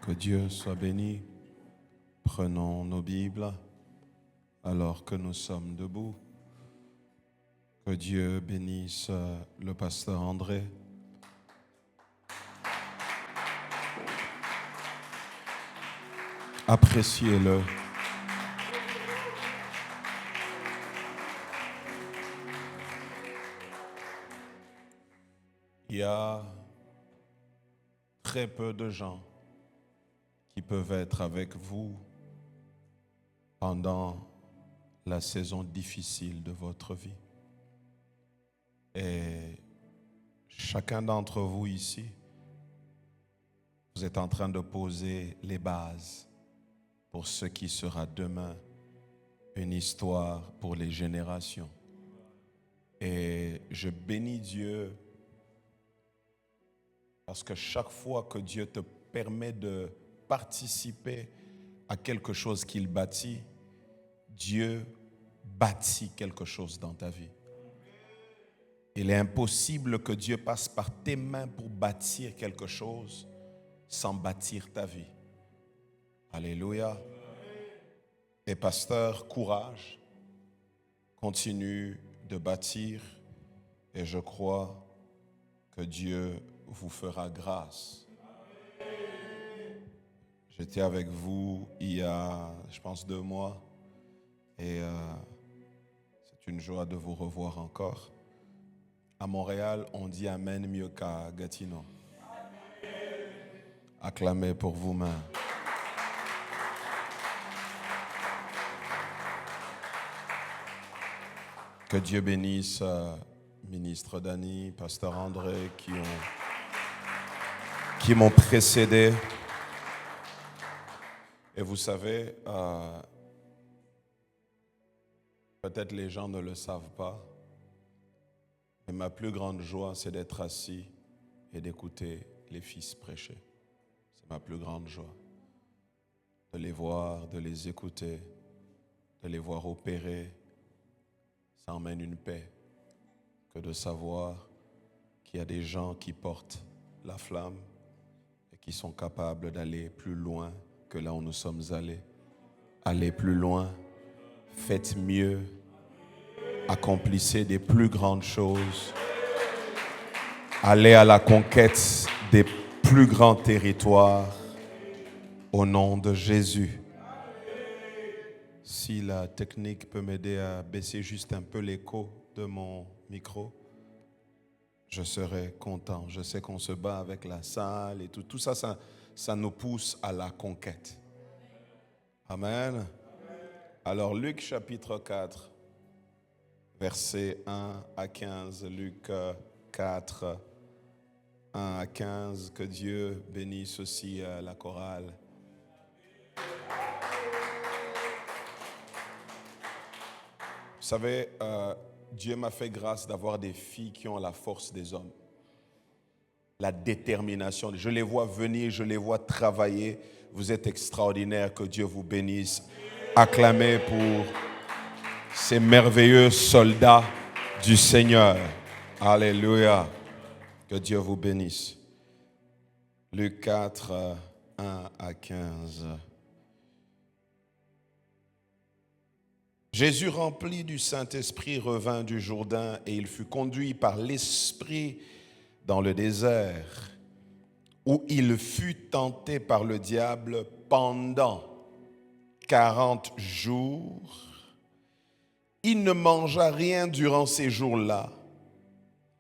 Que Dieu soit béni. Prenons nos Bibles alors que nous sommes debout. Que Dieu bénisse le pasteur André. Appréciez-le. Il y a très peu de gens qui peuvent être avec vous pendant la saison difficile de votre vie. Et chacun d'entre vous ici, vous êtes en train de poser les bases pour ce qui sera demain une histoire pour les générations. Et je bénis Dieu parce que chaque fois que Dieu te permet de participer à quelque chose qu'il bâtit, Dieu bâtit quelque chose dans ta vie. Il est impossible que Dieu passe par tes mains pour bâtir quelque chose sans bâtir ta vie. Alléluia. Et pasteur, courage. Continue de bâtir et je crois que Dieu vous fera grâce. J'étais avec vous il y a, je pense, 2 mois et c'est une joie de vous revoir encore. À Montréal, on dit Amen mieux qu'à Gatineau. Acclamez pour vous-même. Que Dieu bénisse ministre Dany, pasteur André qui m'ont précédé. Et vous savez, peut-être les gens ne le savent pas, mais ma plus grande joie, c'est d'être assis et d'écouter les fils prêcher. C'est ma plus grande joie. De les voir, de les écouter, de les voir opérer. Ça emmène une paix que de savoir qu'il y a des gens qui portent la flamme et qui sont capables d'aller plus loin que là où nous sommes allés. Allez plus loin, faites mieux, accomplissez des plus grandes choses. Allez à la conquête des plus grands territoires au nom de Jésus. Si la technique peut m'aider à baisser juste un peu l'écho de mon micro, je serai content. Je sais qu'on se bat avec la salle et tout ça, ça nous pousse à la conquête. Amen. Alors Luc chapitre 4, versets 1 à 15. Luc 4, 1 à 15. Que Dieu bénisse aussi la chorale. Vous savez, Dieu m'a fait grâce d'avoir des filles qui ont la force des hommes, la détermination. Je les vois venir, je les vois travailler. Vous êtes extraordinaires, que Dieu vous bénisse. Acclamez pour ces merveilleux soldats du Seigneur. Alléluia. Que Dieu vous bénisse. Luc 4, 1 à 15. Jésus, rempli du Saint-Esprit, revint du Jourdain et il fut conduit par l'Esprit dans le désert, où il fut tenté par le diable pendant 40 jours. Il ne mangea rien durant ces jours-là,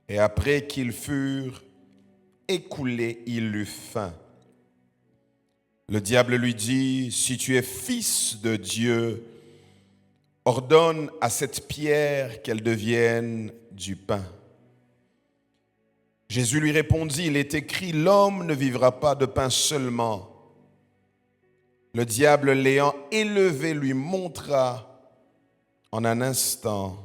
et après qu'ils furent écoulés, il eut faim. Le diable lui dit, « Si tu es fils de Dieu, ordonne à cette pierre qu'elle devienne du pain. » Jésus lui répondit, « Il est écrit, l'homme ne vivra pas de pain seulement. » Le diable l'ayant élevé lui montra en un instant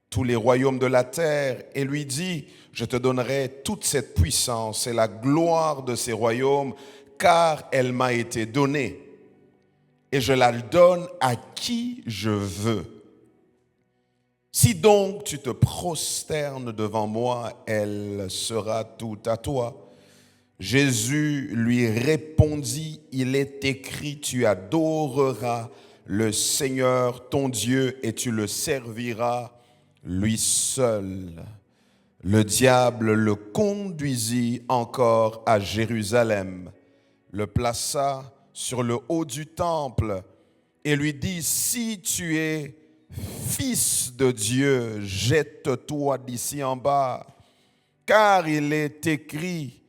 tous les royaumes de la terre et lui dit, « Je te donnerai toute cette puissance et la gloire de ces royaumes, car elle m'a été donnée. Et je la donne à qui je veux. Si donc tu te prosternes devant moi, elle sera toute à toi. Jésus lui répondit, il est écrit, tu adoreras le Seigneur ton Dieu et tu le serviras lui seul. Le diable le conduisit encore à Jérusalem, le plaça sur le haut du temple et lui dit, si tu es fils de Dieu, jette-toi d'ici en bas, car il est écrit,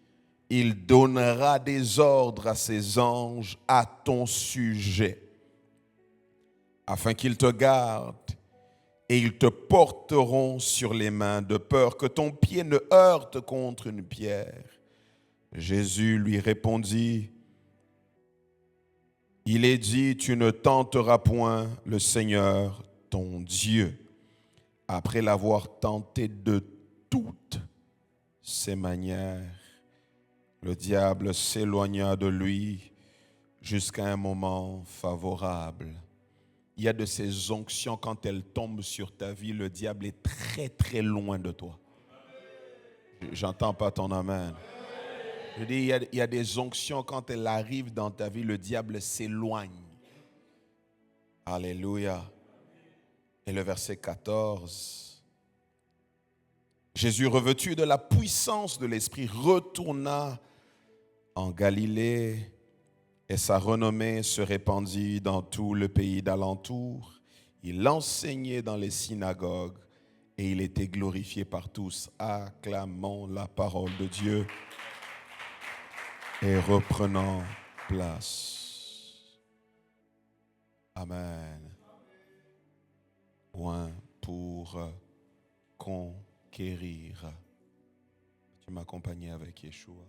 il donnera des ordres à ses anges à ton sujet, afin qu'ils te gardent, et ils te porteront sur les mains, de peur que ton pied ne heurte contre une pierre. Jésus lui répondit, il est dit, tu ne tenteras point le Seigneur ton Dieu. Après l'avoir tenté de toutes ses manières, le diable s'éloigna de lui jusqu'à un moment favorable. Il y a de ces onctions, quand elles tombent sur ta vie, le diable est très très loin de toi. J'entends pas ton amen. Je dis, il y a des onctions, quand elles arrivent dans ta vie, le diable s'éloigne. Alléluia. Et le verset 14. Jésus, revêtu de la puissance de l'Esprit, retourna en Galilée et sa renommée se répandit dans tout le pays d'alentour. Il enseignait dans les synagogues et il était glorifié par tous. Acclamons la parole de Dieu et reprenons place. Amen. Point pour conquérir. Tu m'accompagnes avec Yeshua.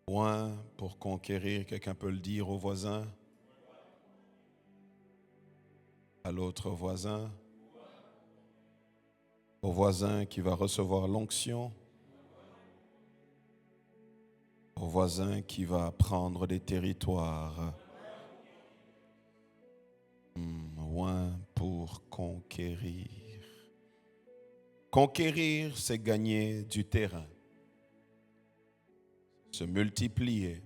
Point pour conquérir, quelqu'un peut le dire au voisin, à l'autre voisin, au voisin qui va recevoir l'onction, au voisin qui va prendre des territoires. Point pour conquérir. Conquérir, c'est gagner du terrain. Se multiplier,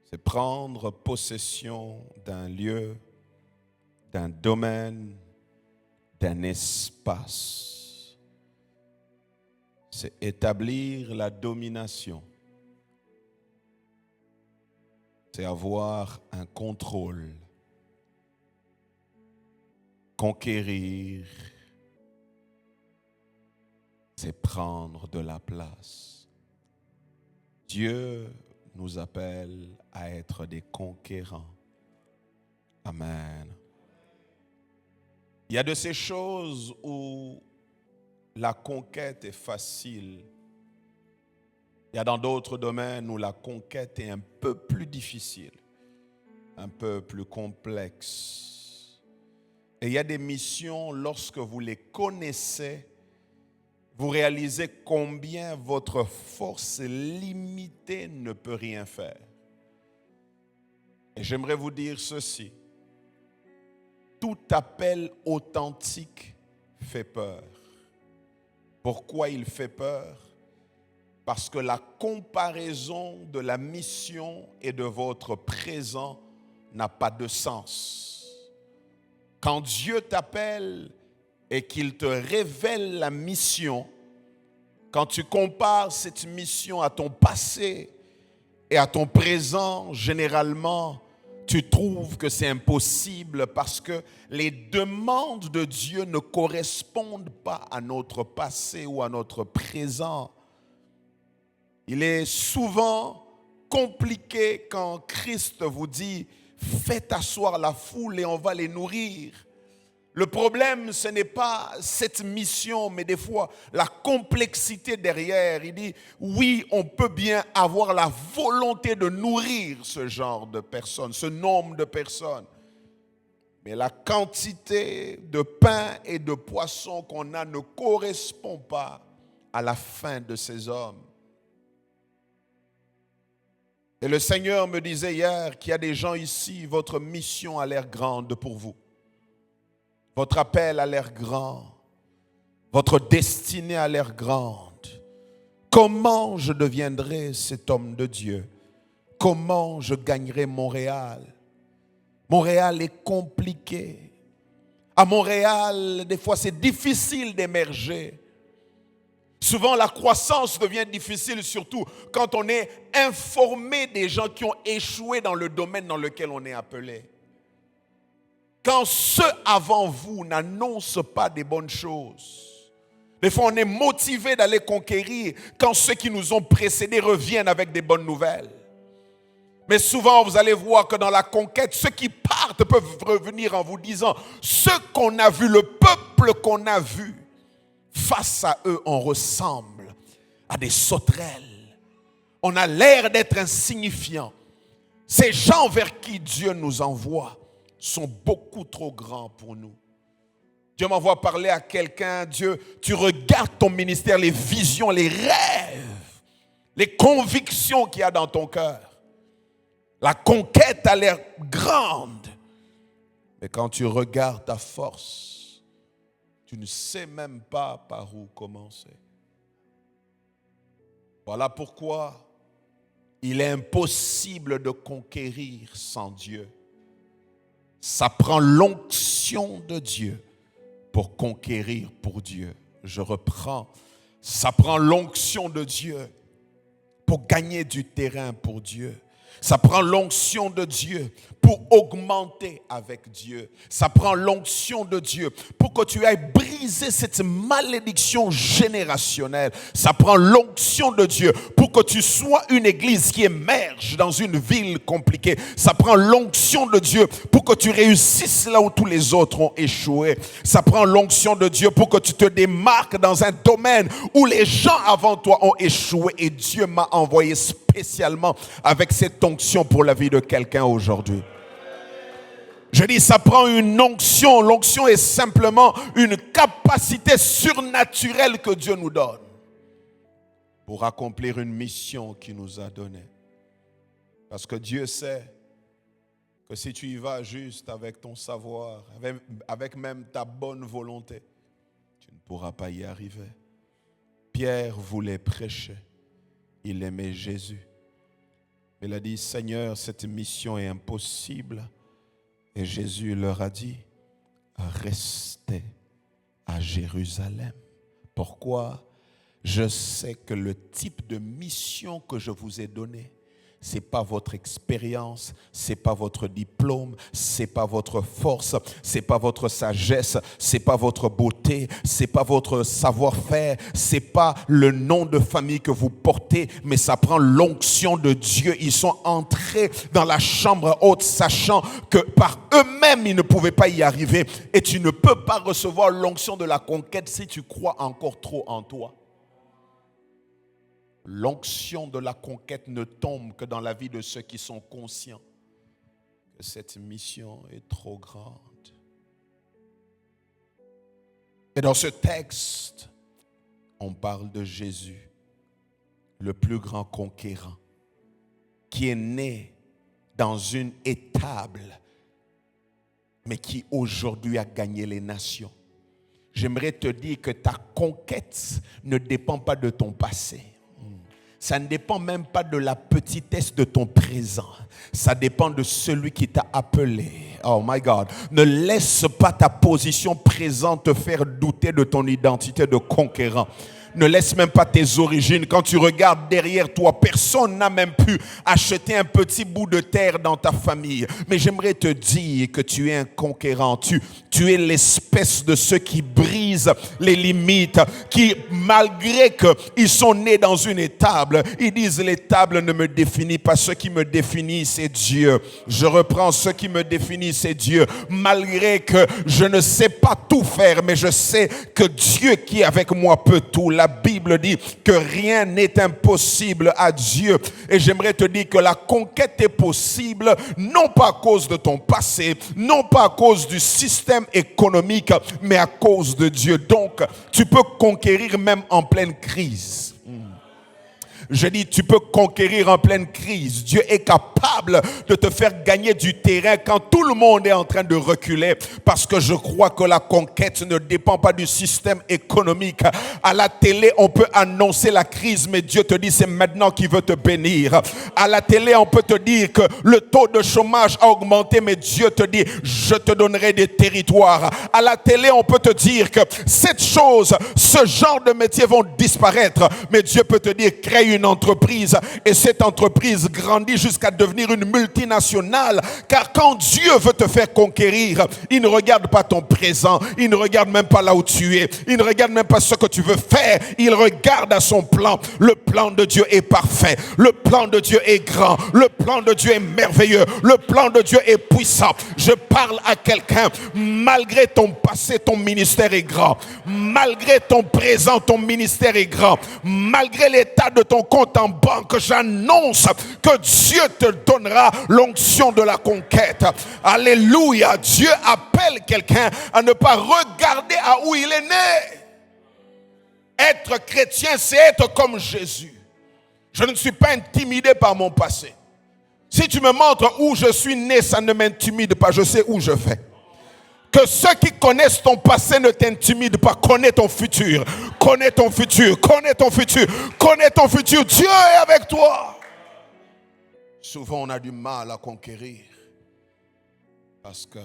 c'est prendre possession d'un lieu, d'un domaine, d'un espace. C'est établir la domination. C'est avoir un contrôle. Conquérir, c'est prendre de la place. Dieu nous appelle à être des conquérants. Amen. Il y a de ces choses où la conquête est facile. Il y a dans d'autres domaines où la conquête est un peu plus difficile, un peu plus complexe. Et il y a des missions, lorsque vous les connaissez, vous réalisez combien votre force limitée ne peut rien faire. Et j'aimerais vous dire ceci. Tout appel authentique fait peur. Pourquoi il fait peur? Parce que la comparaison de la mission et de votre présent n'a pas de sens. Quand Dieu t'appelle et qu'il te révèle la mission, quand tu compares cette mission à ton passé et à ton présent, généralement, tu trouves que c'est impossible parce que les demandes de Dieu ne correspondent pas à notre passé ou à notre présent. Il est souvent compliqué quand Christ vous dit « Faites asseoir la foule et on va les nourrir ». Le problème, ce n'est pas cette mission, mais des fois, la complexité derrière. Il dit, oui, on peut bien avoir la volonté de nourrir ce genre de personnes, ce nombre de personnes. Mais la quantité de pain et de poisson qu'on a ne correspond pas à la faim de ces hommes. Et le Seigneur me disait hier qu'il y a des gens ici, votre mission a l'air grande pour vous. Votre appel a l'air grand. Votre destinée a l'air grande. Comment je deviendrai cet homme de Dieu? Comment je gagnerai Montréal? Montréal est compliqué. À Montréal, des fois, c'est difficile d'émerger. Souvent, la croissance devient difficile, surtout quand on est informé des gens qui ont échoué dans le domaine dans lequel on est appelé. Quand ceux avant vous n'annoncent pas des bonnes choses, des fois, on est motivé d'aller conquérir quand ceux qui nous ont précédés reviennent avec des bonnes nouvelles. Mais souvent, vous allez voir que dans la conquête, ceux qui partent peuvent revenir en vous disant « Ce qu'on a vu, le peuple qu'on a vu, face à eux, on ressemble à des sauterelles. On a l'air d'être insignifiants. Ces gens vers qui Dieu nous envoie sont beaucoup trop grands pour nous. » Dieu m'envoie parler à quelqu'un. Dieu, tu regardes ton ministère, les visions, les rêves, les convictions qu'il y a dans ton cœur. La conquête a l'air grande. Mais quand tu regardes ta force, tu ne sais même pas par où commencer. Voilà pourquoi il est impossible de conquérir sans Dieu. Ça prend l'onction de Dieu pour conquérir pour Dieu. Je reprends. Ça prend l'onction de Dieu pour gagner du terrain pour Dieu. Ça prend l'onction de Dieu pour augmenter avec Dieu. Ça prend l'onction de Dieu pour que tu ailles briser cette malédiction générationnelle. Ça prend l'onction de Dieu pour que tu sois une église qui émerge dans une ville compliquée. Ça prend l'onction de Dieu pour que tu réussisses là où tous les autres ont échoué. Ça prend l'onction de Dieu pour que tu te démarques dans un domaine où les gens avant toi ont échoué. Et Dieu m'a envoyé spécialement avec cette onction pour la vie de quelqu'un aujourd'hui. Je dis, ça prend une onction. L'onction est simplement une capacité surnaturelle que Dieu nous donne pour accomplir une mission qu'il nous a donnée. Parce que Dieu sait que si tu y vas juste avec ton savoir, avec même ta bonne volonté, tu ne pourras pas y arriver. Pierre voulait prêcher. Il aimait Jésus. Il a dit, Seigneur, cette mission est impossible. Et Jésus leur a dit, restez à Jérusalem. Pourquoi? Je sais que le type de mission que je vous ai donné, ce n'est pas votre expérience, ce n'est pas votre diplôme, ce n'est pas votre force, ce n'est pas votre sagesse, ce n'est pas votre beauté, ce n'est pas votre savoir-faire, ce n'est pas le nom de famille que vous portez, mais ça prend l'onction de Dieu. Ils sont entrés dans la chambre haute, sachant que par eux-mêmes, ils ne pouvaient pas y arriver. Et tu ne peux pas recevoir l'onction de la conquête si tu crois encore trop en toi. L'onction de la conquête ne tombe que dans la vie de ceux qui sont conscients que cette mission est trop grande. Et dans ce texte, on parle de Jésus, le plus grand conquérant, qui est né dans une étable, mais qui aujourd'hui a gagné les nations. J'aimerais te dire que ta conquête ne dépend pas de ton passé. Ça ne dépend même pas de la petitesse de ton présent. Ça dépend de celui qui t'a appelé. Oh my God. Ne laisse pas ta position présente te faire douter de ton identité de conquérant. Ne laisse même pas tes origines. Quand tu regardes derrière toi, personne n'a même pu acheter un petit bout de terre dans ta famille. Mais j'aimerais te dire que tu es un conquérant. Tu es l'espèce de ceux qui brisent les limites, qui, malgré qu'ils sont nés dans une étable, ils disent l'étable ne me définit pas. Ce qui me définit, c'est Dieu. Je reprends, ce qui me définit, c'est Dieu. Malgré que je ne sais pas tout faire, mais je sais que Dieu qui est avec moi peut tout. La Bible dit que rien n'est impossible à Dieu. Et j'aimerais te dire que la conquête est possible, non pas à cause de ton passé, non pas à cause du système économique, mais à cause de Dieu. Donc, tu peux conquérir même en pleine crise. Je dis, tu peux conquérir en pleine crise. Dieu est capable de te faire gagner du terrain quand tout le monde est en train de reculer. Parce que je crois que la conquête ne dépend pas du système économique. À la télé, on peut annoncer la crise, mais Dieu te dit, c'est maintenant qu'il veut te bénir. À la télé, on peut te dire que le taux de chômage a augmenté, mais Dieu te dit, je te donnerai des territoires. À la télé, on peut te dire que cette chose, ce genre de métiers vont disparaître, mais Dieu peut te dire, crée une entreprise et cette entreprise grandit jusqu'à devenir une multinationale. Car quand Dieu veut te faire conquérir, il ne regarde pas ton présent, il ne regarde même pas là où tu es, il ne regarde même pas ce que tu veux faire, il regarde à son plan. Le plan de Dieu est parfait, le plan de Dieu est grand, le plan de Dieu est merveilleux, le plan de Dieu est puissant. Je parle à quelqu'un, malgré ton passé, ton ministère est grand, malgré ton présent, ton ministère est grand, malgré l'état de ton compte en banque, j'annonce que Dieu te donnera l'onction de la conquête. Alléluia. Dieu appelle quelqu'un à ne pas regarder à où il est né. Être chrétien, c'est être comme Jésus. Je ne suis pas intimidé par mon passé. Si tu me montres où je suis né, ça ne m'intimide pas. Je sais où je vais. Que ceux qui connaissent ton passé ne t'intimident pas. Connais ton futur. Connais ton futur. Connais ton futur. Connais ton futur. Dieu est avec toi. Souvent, on a du mal à conquérir. Parce que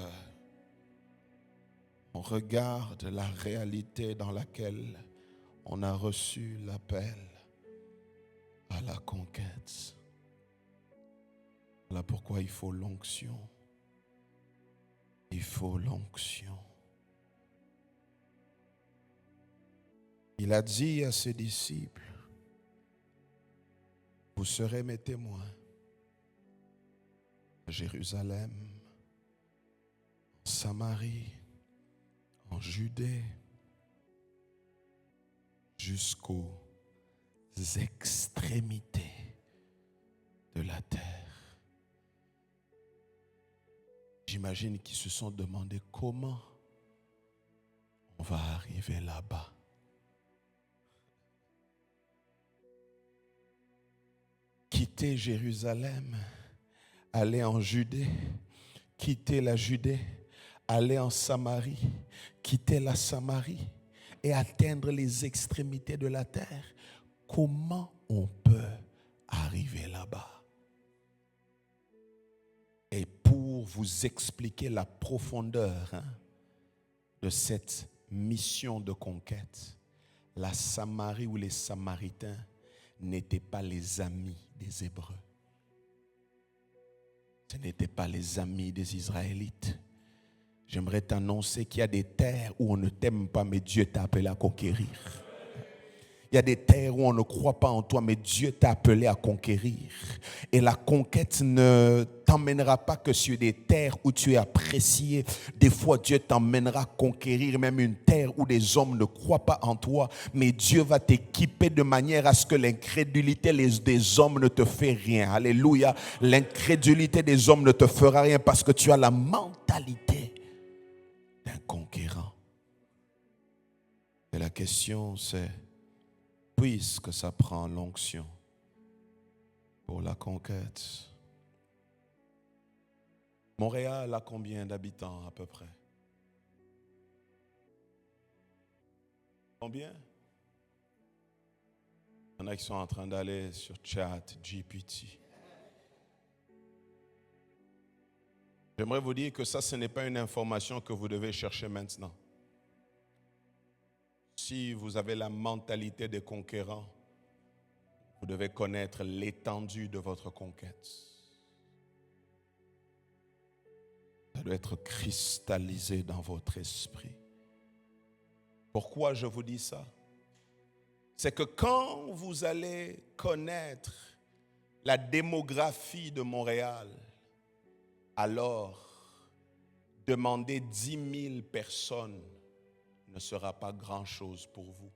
on regarde la réalité dans laquelle on a reçu l'appel à la conquête. Voilà pourquoi il faut l'onction. Il faut l'onction. Il a dit à ses disciples, vous serez mes témoins à Jérusalem, en Samarie, en Judée, jusqu'aux extrémités de la terre. J'imagine qu'ils se sont demandé comment on va arriver là-bas. Quitter Jérusalem, aller en Judée, quitter la Judée, aller en Samarie, quitter la Samarie et atteindre les extrémités de la terre. Comment on peut arriver là-bas? Et pour vous expliquer la profondeur de cette mission de conquête, la Samarie ou les Samaritains n'étaient pas les amis des Hébreux. Ce n'étaient pas les amis des Israélites. J'aimerais t'annoncer qu'il y a des terres où on ne t'aime pas, mais Dieu t'a appelé à conquérir. Il y a des terres où on ne croit pas en toi, mais Dieu t'a appelé à conquérir. Et la conquête ne t'emmènera pas que sur des terres où tu es apprécié. Des fois, Dieu t'emmènera conquérir même une terre où des hommes ne croient pas en toi. Mais Dieu va t'équiper de manière à ce que l'incrédulité des hommes ne te fait rien. Alléluia. L'incrédulité des hommes ne te fera rien parce que tu as la mentalité d'un conquérant. Et la question c'est, puisque ça prend l'onction pour la conquête. Montréal a combien d'habitants à peu près? Combien? Il y en a qui sont en train d'aller sur ChatGPT. J'aimerais vous dire que ça, ce n'est pas une information que vous devez chercher maintenant. Si vous avez la mentalité des conquérants, vous devez connaître l'étendue de votre conquête. Ça doit être cristallisé dans votre esprit. Pourquoi je vous dis ça? C'est que quand vous allez connaître la démographie de Montréal, alors demander 10 000 personnes ne sera pas grand-chose pour vous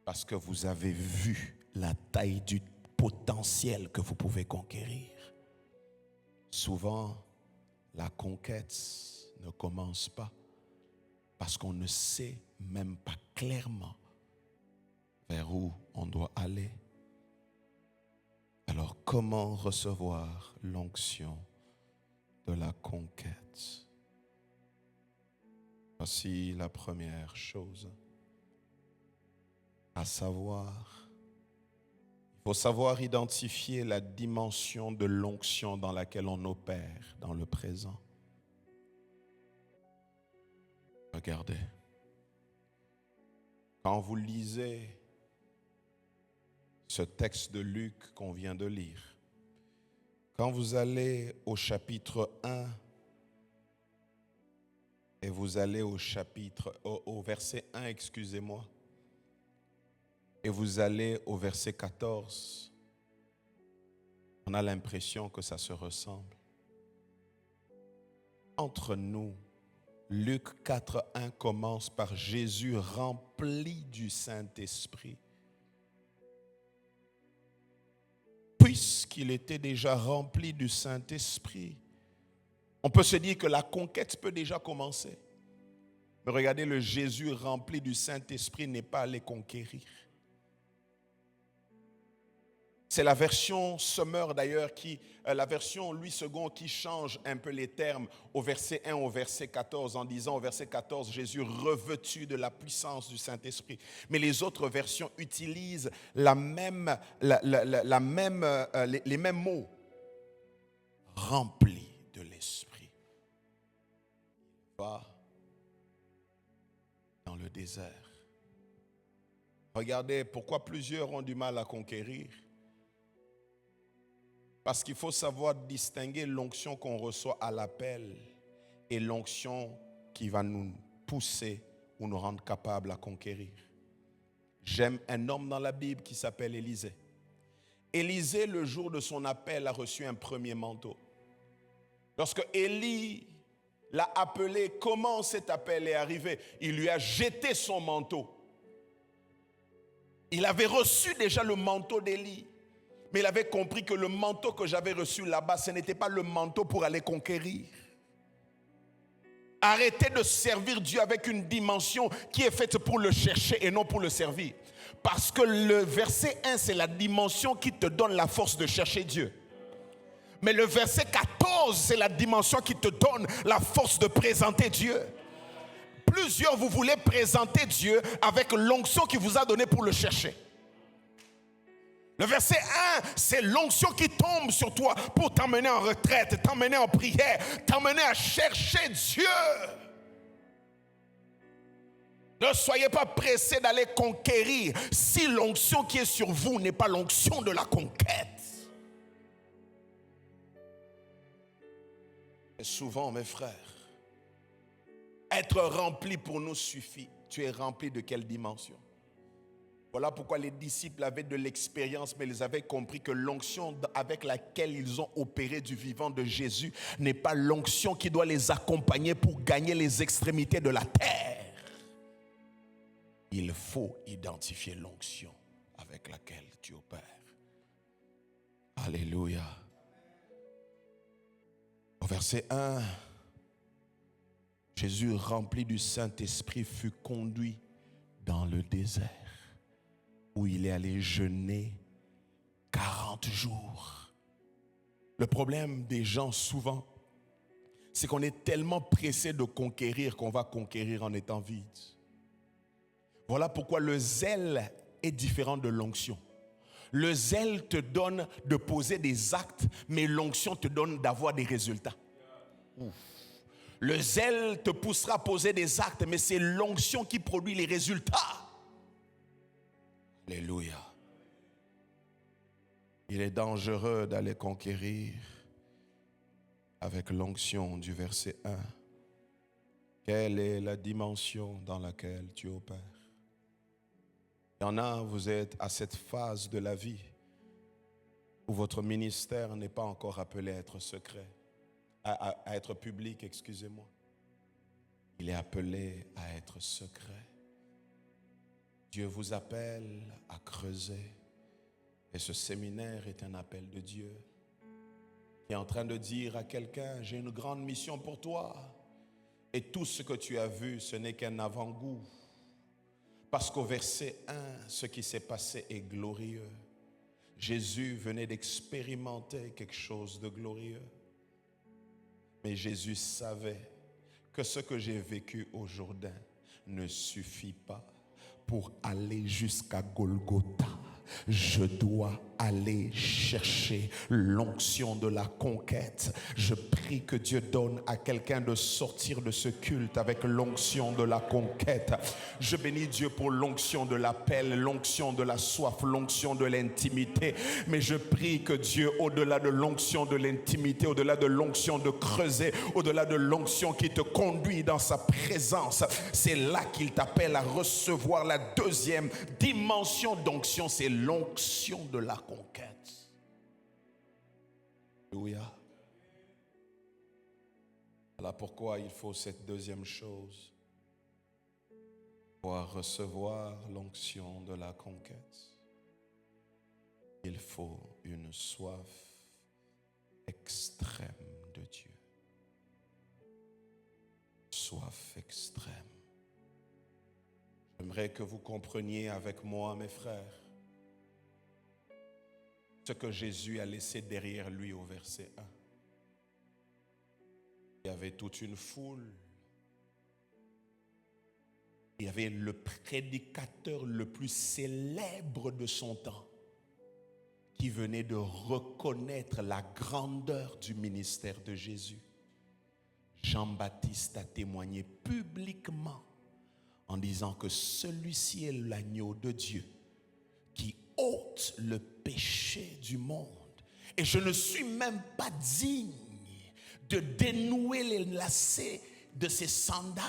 parce que vous avez vu la taille du potentiel que vous pouvez conquérir. Souvent, la conquête ne commence pas parce qu'on ne sait même pas clairement vers où on doit aller. Alors, comment recevoir l'onction de la conquête? Voici la première chose à savoir. Il faut savoir identifier la dimension de l'onction dans laquelle on opère dans le présent. Regardez. Quand vous lisez ce texte de Luc qu'on vient de lire, quand vous allez au chapitre 1 et vous allez au verset 1, excusez-moi, et vous allez au verset 14, on a l'impression que ça se ressemble. Entre nous, Luc 4:1 commence par Jésus rempli du Saint-Esprit. Puisqu'il était déjà rempli du Saint-Esprit, on peut se dire que la conquête peut déjà commencer. Mais regardez, le Jésus rempli du Saint-Esprit n'est pas allé conquérir. C'est la version Sommer d'ailleurs, la version Louis II qui change un peu les termes au verset 1 au verset 14 en disant au verset 14 Jésus revêtu de la puissance du Saint-Esprit. Mais les autres versions utilisent les mêmes mots. Rempli de l'Esprit. Il va dans le désert. Regardez pourquoi plusieurs ont du mal à conquérir. Parce qu'il faut savoir distinguer l'onction qu'on reçoit à l'appel et l'onction qui va nous pousser ou nous rendre capables à conquérir. J'aime un homme dans la Bible qui s'appelle Élisée. Élisée, le jour de son appel, a reçu un premier manteau. Lorsque Élie l'a appelé, comment cet appel est arrivé? Il lui a jeté son manteau. Il avait reçu déjà le manteau d'Élie. Mais il avait compris que le manteau que j'avais reçu là-bas, ce n'était pas le manteau pour aller conquérir. Arrêtez de servir Dieu avec une dimension qui est faite pour le chercher et non pour le servir. Parce que le verset 1, c'est la dimension qui te donne la force de chercher Dieu. Mais le verset 14, c'est la dimension qui te donne la force de présenter Dieu. Plusieurs, vous voulez présenter Dieu avec l'onction qu'il vous a donnée pour le chercher. Le verset 1, c'est l'onction qui tombe sur toi pour t'emmener en retraite, t'emmener en prière, t'emmener à chercher Dieu. Ne soyez pas pressés d'aller conquérir si l'onction qui est sur vous n'est pas l'onction de la conquête. Et souvent, mes frères, être rempli pour nous suffit. Tu es rempli de quelle dimension? Voilà pourquoi les disciples avaient de l'expérience, mais ils avaient compris que l'onction avec laquelle ils ont opéré du vivant de Jésus n'est pas l'onction qui doit les accompagner pour gagner les extrémités de la terre. Il faut identifier l'onction avec laquelle tu opères. Alléluia. Au verset 1, Jésus, rempli du Saint-Esprit, fut conduit dans le désert, où il est allé jeûner 40 jours. Le problème des gens souvent, c'est qu'on est tellement pressé de conquérir qu'on va conquérir en étant vide. Voilà pourquoi le zèle est différent de l'onction. Le zèle te donne de poser des actes, mais l'onction te donne d'avoir des résultats. Le zèle te poussera à poser des actes, mais c'est l'onction qui produit les résultats. Alléluia. Il est dangereux d'aller conquérir avec l'onction du verset 1. Quelle est la dimension dans laquelle tu opères? Il y en a, vous êtes à cette phase de la vie où votre ministère n'est pas encore appelé à être secret, à être public, excusez-moi. Il est appelé à être secret. Dieu vous appelle à creuser. Et ce séminaire est un appel de Dieu qui est en train de dire à quelqu'un, j'ai une grande mission pour toi. Et tout ce que tu as vu, ce n'est qu'un avant-goût. Parce qu'au verset 1, ce qui s'est passé est glorieux. Jésus venait d'expérimenter quelque chose de glorieux. Mais Jésus savait que ce que j'ai vécu au Jourdain ne suffit pas pour aller jusqu'à Golgotha. Je dois aller chercher l'onction de la conquête. Je prie que Dieu donne à quelqu'un de sortir de ce culte avec l'onction de la conquête. Je bénis Dieu pour l'onction de l'appel, l'onction de la soif, l'onction de l'intimité. Mais je prie que Dieu, au-delà de l'onction de l'intimité, au-delà de l'onction de creuser, au-delà de l'onction qui te conduit dans sa présence, c'est là qu'il t'appelle à recevoir la deuxième dimension d'onction, c'est l'onction de la conquête. Alléluia. Voilà pourquoi il faut cette deuxième chose. Pour recevoir l'onction de la conquête, il faut une soif extrême de Dieu. Soif extrême. J'aimerais que vous compreniez avec moi, mes frères, ce que Jésus a laissé derrière lui au verset 1. Il y avait toute une foule. Il y avait le prédicateur le plus célèbre de son temps qui venait de reconnaître la grandeur du ministère de Jésus. Jean-Baptiste a témoigné publiquement en disant que celui-ci est l'agneau de Dieu qui ôte le péché du monde. Et je ne suis même pas digne de dénouer les lacets de ses sandales.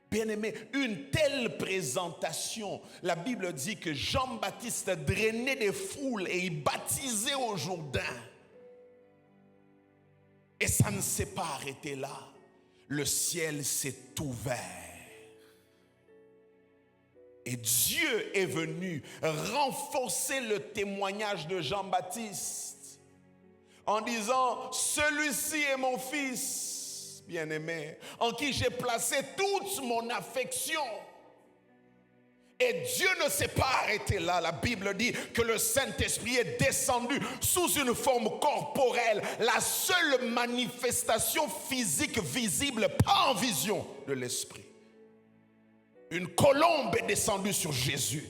Bien-aimé, une telle présentation, la Bible dit que Jean-Baptiste drainait des foules et il baptisait au Jourdain. Et ça ne s'est pas arrêté là. Le ciel s'est ouvert. Et Dieu est venu renforcer le témoignage de Jean-Baptiste en disant, celui-ci est mon fils bien-aimé, en qui j'ai placé toute mon affection. Et Dieu ne s'est pas arrêté là. La Bible dit que le Saint-Esprit est descendu sous une forme corporelle, la seule manifestation physique visible, pas en vision, de l'Esprit. Une colombe est descendue sur Jésus.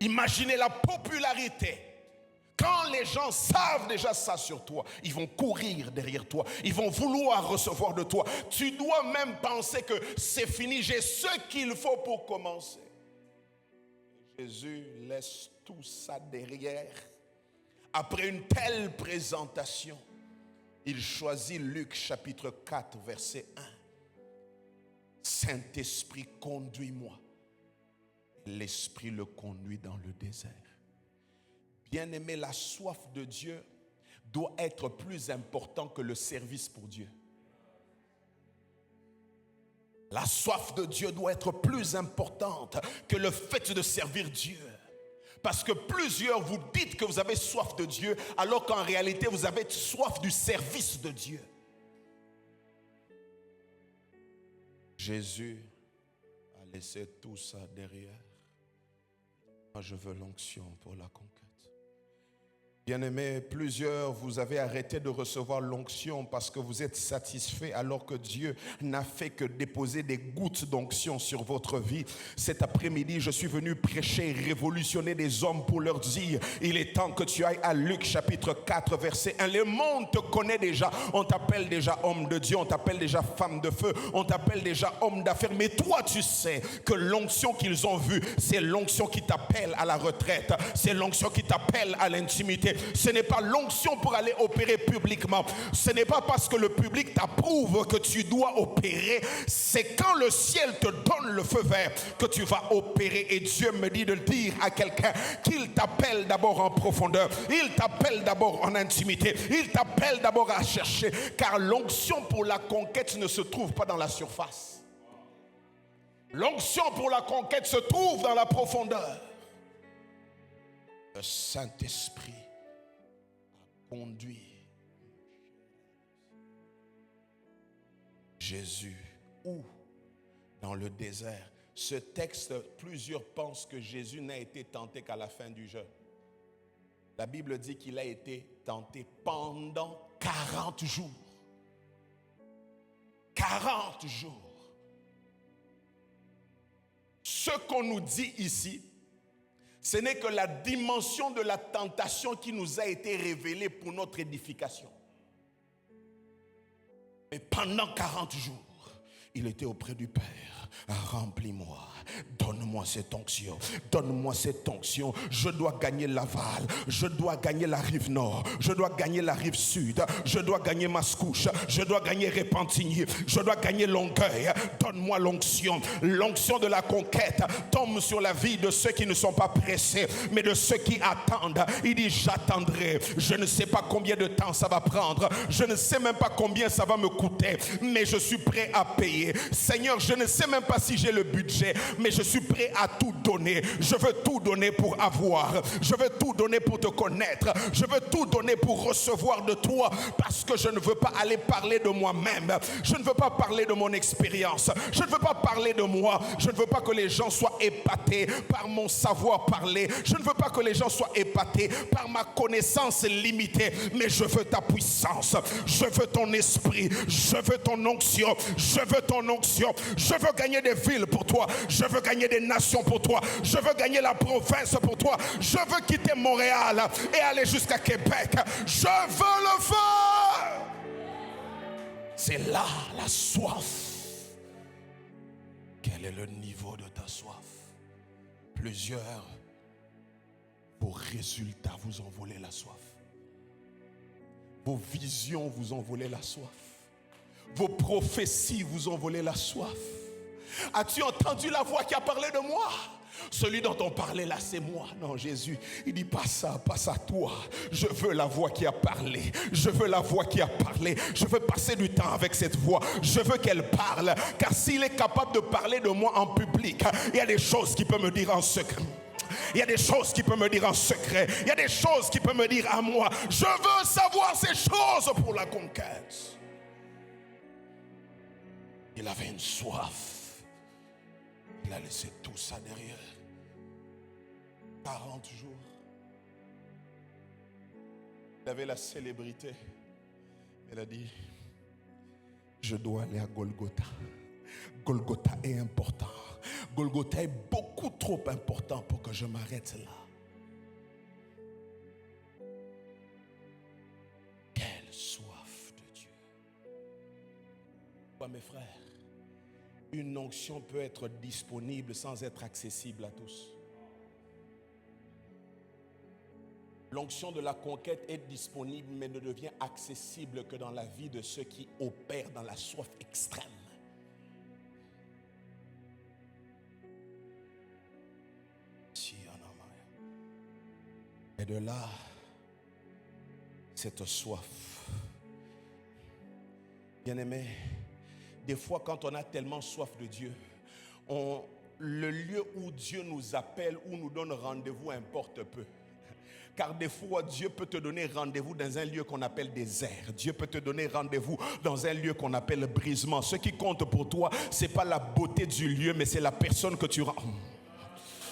Imaginez la popularité. Quand les gens savent déjà ça sur toi, ils vont courir derrière toi. Ils vont vouloir recevoir de toi. Tu dois même penser que c'est fini. J'ai ce qu'il faut pour commencer. Jésus laisse tout ça derrière. Après une telle présentation, il choisit Luc chapitre 4 verset 1. Saint-Esprit, conduis-moi. L'Esprit le conduit dans le désert. Bien-aimé, la soif de Dieu doit être plus important que le service pour Dieu. La soif de Dieu doit être plus importante que le fait de servir Dieu. Parce que plusieurs vous dites que vous avez soif de Dieu, alors qu'en réalité vous avez soif du service de Dieu. Jésus a laissé tout ça derrière. Moi, je veux l'onction pour la conquête. Bien-aimés, plusieurs, vous avez arrêté de recevoir l'onction parce que vous êtes satisfaits alors que Dieu n'a fait que déposer des gouttes d'onction sur votre vie. Cet après-midi, je suis venu prêcher et révolutionner des hommes pour leur dire, il est temps que tu ailles à Luc chapitre 4 verset 1. Le monde te connaît déjà, on t'appelle déjà homme de Dieu, on t'appelle déjà femme de feu, on t'appelle déjà homme d'affaires. Mais toi, tu sais que l'onction qu'ils ont vue, c'est l'onction qui t'appelle à la retraite, c'est l'onction qui t'appelle à l'intimité. Ce n'est pas l'onction pour aller opérer publiquement. Ce n'est pas parce que le public t'approuve que tu dois opérer. C'est quand le ciel te donne le feu vert que tu vas opérer. Et Dieu me dit de dire à quelqu'un qu'il t'appelle d'abord en profondeur. Il t'appelle d'abord en intimité. Il t'appelle d'abord à chercher. Car l'onction pour la conquête ne se trouve pas dans la surface. L'onction pour la conquête se trouve dans la profondeur. Le Saint-Esprit conduit Jésus où? Dans le désert. Ce texte, plusieurs pensent que Jésus n'a été tenté qu'à la fin du jeûne. La Bible dit qu'il a été tenté pendant 40 jours. 40 jours. Ce qu'on nous dit ici, ce n'est que la dimension de la tentation qui nous a été révélée pour notre édification. Mais pendant 40 jours, il était auprès du Père. Remplis-moi, donne-moi cette onction, donne-moi cette onction. Je dois gagner l'aval, je dois gagner la rive nord, je dois gagner la rive sud, je dois gagner Mascouche, je dois gagner Repentigny, je dois gagner Longueuil. Donne-moi l'onction, l'onction de la conquête tombe sur la vie de ceux qui ne sont pas pressés, mais de ceux qui attendent. Il dit j'attendrai, je ne sais pas combien de temps ça va prendre, je ne sais même pas combien ça va me coûter, mais je suis prêt à payer. Seigneur, je ne sais même pas si j'ai le budget, mais je suis prêt à tout donner. Je veux tout donner pour avoir. Je veux tout donner pour te connaître. Je veux tout donner pour recevoir de toi, parce que je ne veux pas aller parler de moi-même. Je ne veux pas parler de mon expérience. Je ne veux pas parler de moi. Je ne veux pas que les gens soient épatés par mon savoir parler. Je ne veux pas que les gens soient épatés par ma connaissance limitée, mais je veux ta puissance. Je veux ton esprit. Je veux ton onction. Je veux ton onction. Je veux gagner des villes pour toi. Je veux gagner des nations pour toi. Je veux gagner la province pour toi. Je veux quitter Montréal et aller jusqu'à Québec. Je veux le faire. C'est là la soif. Quel est le niveau de ta soif? Plusieurs, vos résultats vous ont volé la soif. Vos visions vous ont volé la soif. Vos prophéties vous ont volé la soif. As-tu entendu la voix qui a parlé de moi? Celui dont on parlait là, c'est moi. Non, Jésus, il dit pas ça, passe à toi. Je veux la voix qui a parlé. Je veux la voix qui a parlé. Je veux passer du temps avec cette voix. Je veux qu'elle parle. Car s'il est capable de parler de moi en public, il y a des choses qu'il peut me dire en secret. Il y a des choses qu'il peut me dire en secret. Il y a des choses qu'il peut me dire à moi. Je veux savoir ces choses pour la conquête. Il avait une soif. Il a laissé tout ça derrière. 40 jours. Il avait la célébrité. Il a dit, je dois aller à Golgotha. Golgotha est important. Golgotha est beaucoup trop important pour que je m'arrête là. Quelle soif de Dieu. Mes frères, une onction peut être disponible sans être accessible à tous. L'onction de la conquête est disponible, mais ne devient accessible que dans la vie de ceux qui opèrent dans la soif extrême. Et de là, cette soif. Bien-aimé, des fois quand on a tellement soif de Dieu, le lieu où Dieu nous appelle, où nous donne rendez-vous importe peu. Car des fois, Dieu peut te donner rendez-vous dans un lieu qu'on appelle désert. Dieu peut te donner rendez-vous dans un lieu qu'on appelle brisement. Ce qui compte pour toi, ce n'est pas la beauté du lieu, mais c'est la personne que tu rencontres.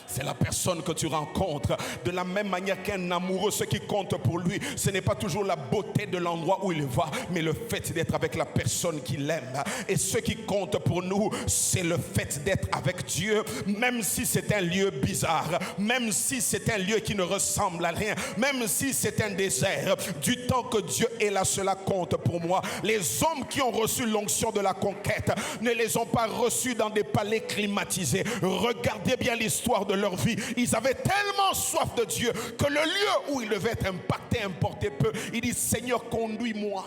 C'est la personne que tu rencontres. De la même manière qu'un amoureux, ce qui compte pour lui, ce n'est pas toujours la beauté de l'endroit où il va, mais le fait d'être avec la personne qu'il aime. Et ce qui compte pour nous, c'est le fait d'être avec Dieu, même si c'est un lieu bizarre, même si c'est un lieu qui ne ressemble à rien, même si c'est un désert. Du temps que Dieu est là, cela compte pour moi. Les hommes qui ont reçu l'onction de la conquête ne les ont pas reçus dans des palais climatisés. Regardez bien l'histoire de leur vie. Ils avaient tellement soif de Dieu que le lieu où ils devaient être impactés importait peu. Il dit, Seigneur, conduis-moi.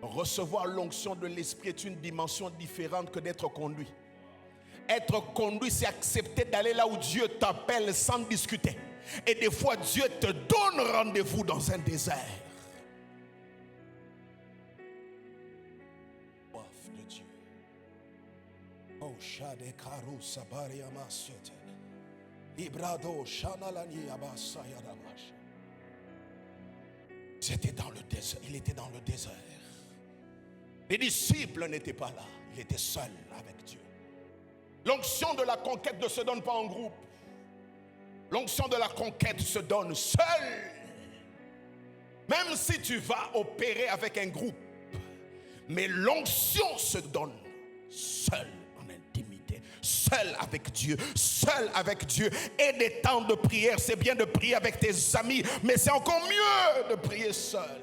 Recevoir l'onction de l'Esprit est une dimension différente que d'être conduit. Être conduit, c'est accepter d'aller là où Dieu t'appelle sans discuter. Et des fois, Dieu te donne rendez-vous dans un désert. Soif de Dieu. Oh, Shade Karu Sabari Amasiete. Ibrado Shanalani Abasaya Damash. C'était dans le désert. Il était dans le désert. Les disciples n'étaient pas là. Il était seul avec Dieu. L'onction de la conquête ne se donne pas en groupe. L'onction de la conquête se donne seul. Même si tu vas opérer avec un groupe. Mais l'onction se donne seul en intimité. Seul avec Dieu. Seul avec Dieu. Et des temps de prière. C'est bien de prier avec tes amis. Mais c'est encore mieux de prier seul.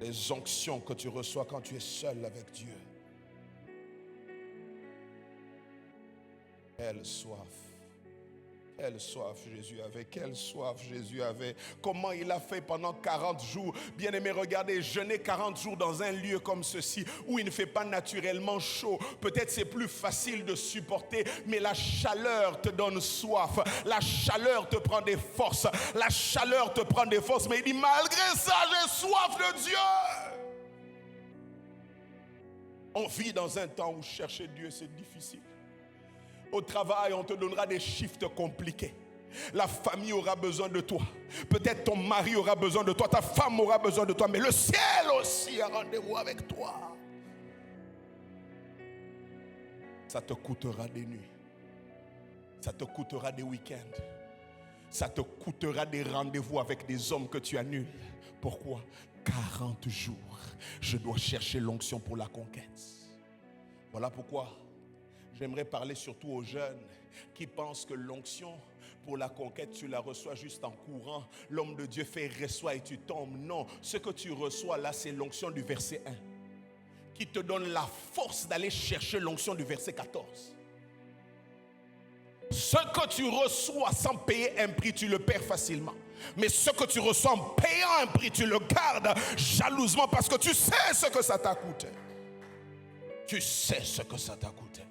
Les onctions que tu reçois quand tu es seul avec Dieu. Quelle soif. Quelle soif Jésus avait, quelle soif Jésus avait. Comment il a fait pendant 40 jours. Bien-aimé, regardez, jeûner 40 jours dans un lieu comme ceci, où il ne fait pas naturellement chaud. Peut-être c'est plus facile de supporter, mais la chaleur te donne soif. La chaleur te prend des forces. La chaleur te prend des forces. Mais il dit, malgré ça, j'ai soif de Dieu. On vit dans un temps où chercher Dieu, c'est difficile. Au travail, on te donnera des shifts compliqués. La famille aura besoin de toi. Peut-être ton mari aura besoin de toi. Ta femme aura besoin de toi. Mais le ciel aussi a rendez-vous avec toi. Ça te coûtera des nuits. Ça te coûtera des week-ends. Ça te coûtera des rendez-vous avec des hommes que tu annules. Pourquoi? 40 jours. Je dois chercher l'onction pour la conquête. Voilà pourquoi j'aimerais parler surtout aux jeunes qui pensent que l'onction pour la conquête, tu la reçois juste en courant. L'homme de Dieu fait reçoit et tu tombes. Non, ce que tu reçois là, c'est l'onction du verset 1 qui te donne la force d'aller chercher l'onction du verset 14. Ce que tu reçois sans payer un prix, tu le perds facilement. Mais ce que tu reçois en payant un prix, tu le gardes jalousement parce que tu sais ce que ça t'a coûté. Tu sais ce que ça t'a coûté.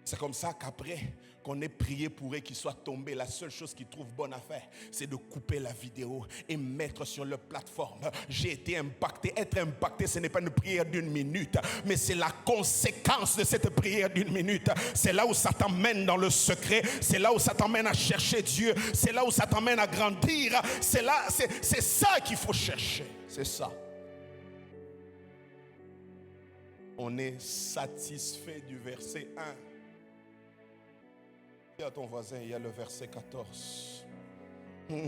C'est comme ça qu'après qu'on ait prié pour eux qu'ils soient tombés, la seule chose qu'ils trouvent bonne à faire, c'est de couper la vidéo et mettre sur leur plateforme. J'ai été impacté. Être impacté, ce n'est pas une prière d'une minute, mais c'est la conséquence de cette prière d'une minute. C'est là où ça t'emmène dans le secret. C'est là où ça t'emmène à chercher Dieu. C'est là où ça t'emmène à grandir. C'est ça qu'il faut chercher. C'est ça. On est satisfait du verset 1. Dis à ton voisin, il y a le verset 14.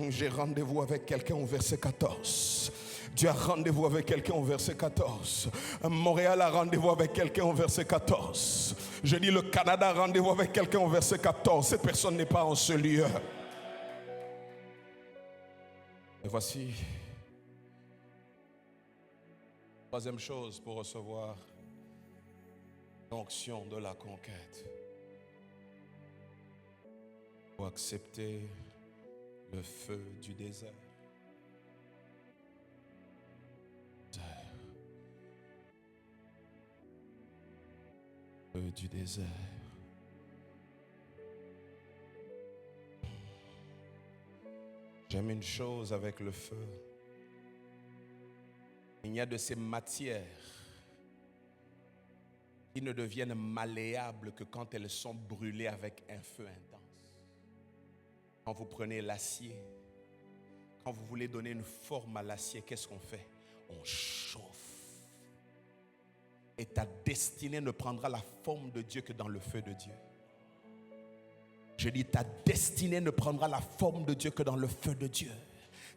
J'ai rendez-vous avec quelqu'un au verset 14. Dieu a rendez-vous avec quelqu'un au verset 14. Montréal a rendez-vous avec quelqu'un au verset 14. Je dis le Canada a rendez-vous avec quelqu'un au verset 14. Cette personne n'est pas en ce lieu. Et voici troisième chose pour recevoir l'onction de la conquête. Pour accepter le feu du désert. Feu du désert. J'aime une chose avec le feu. Il y a de ces matières qui ne deviennent malléables que quand elles sont brûlées avec un feu intense. Quand vous prenez l'acier, quand vous voulez donner une forme à l'acier, qu'est-ce qu'on fait? On chauffe. Et ta destinée ne prendra la forme de Dieu que dans le feu de Dieu. Je dis, ta destinée ne prendra la forme de Dieu que dans le feu de Dieu.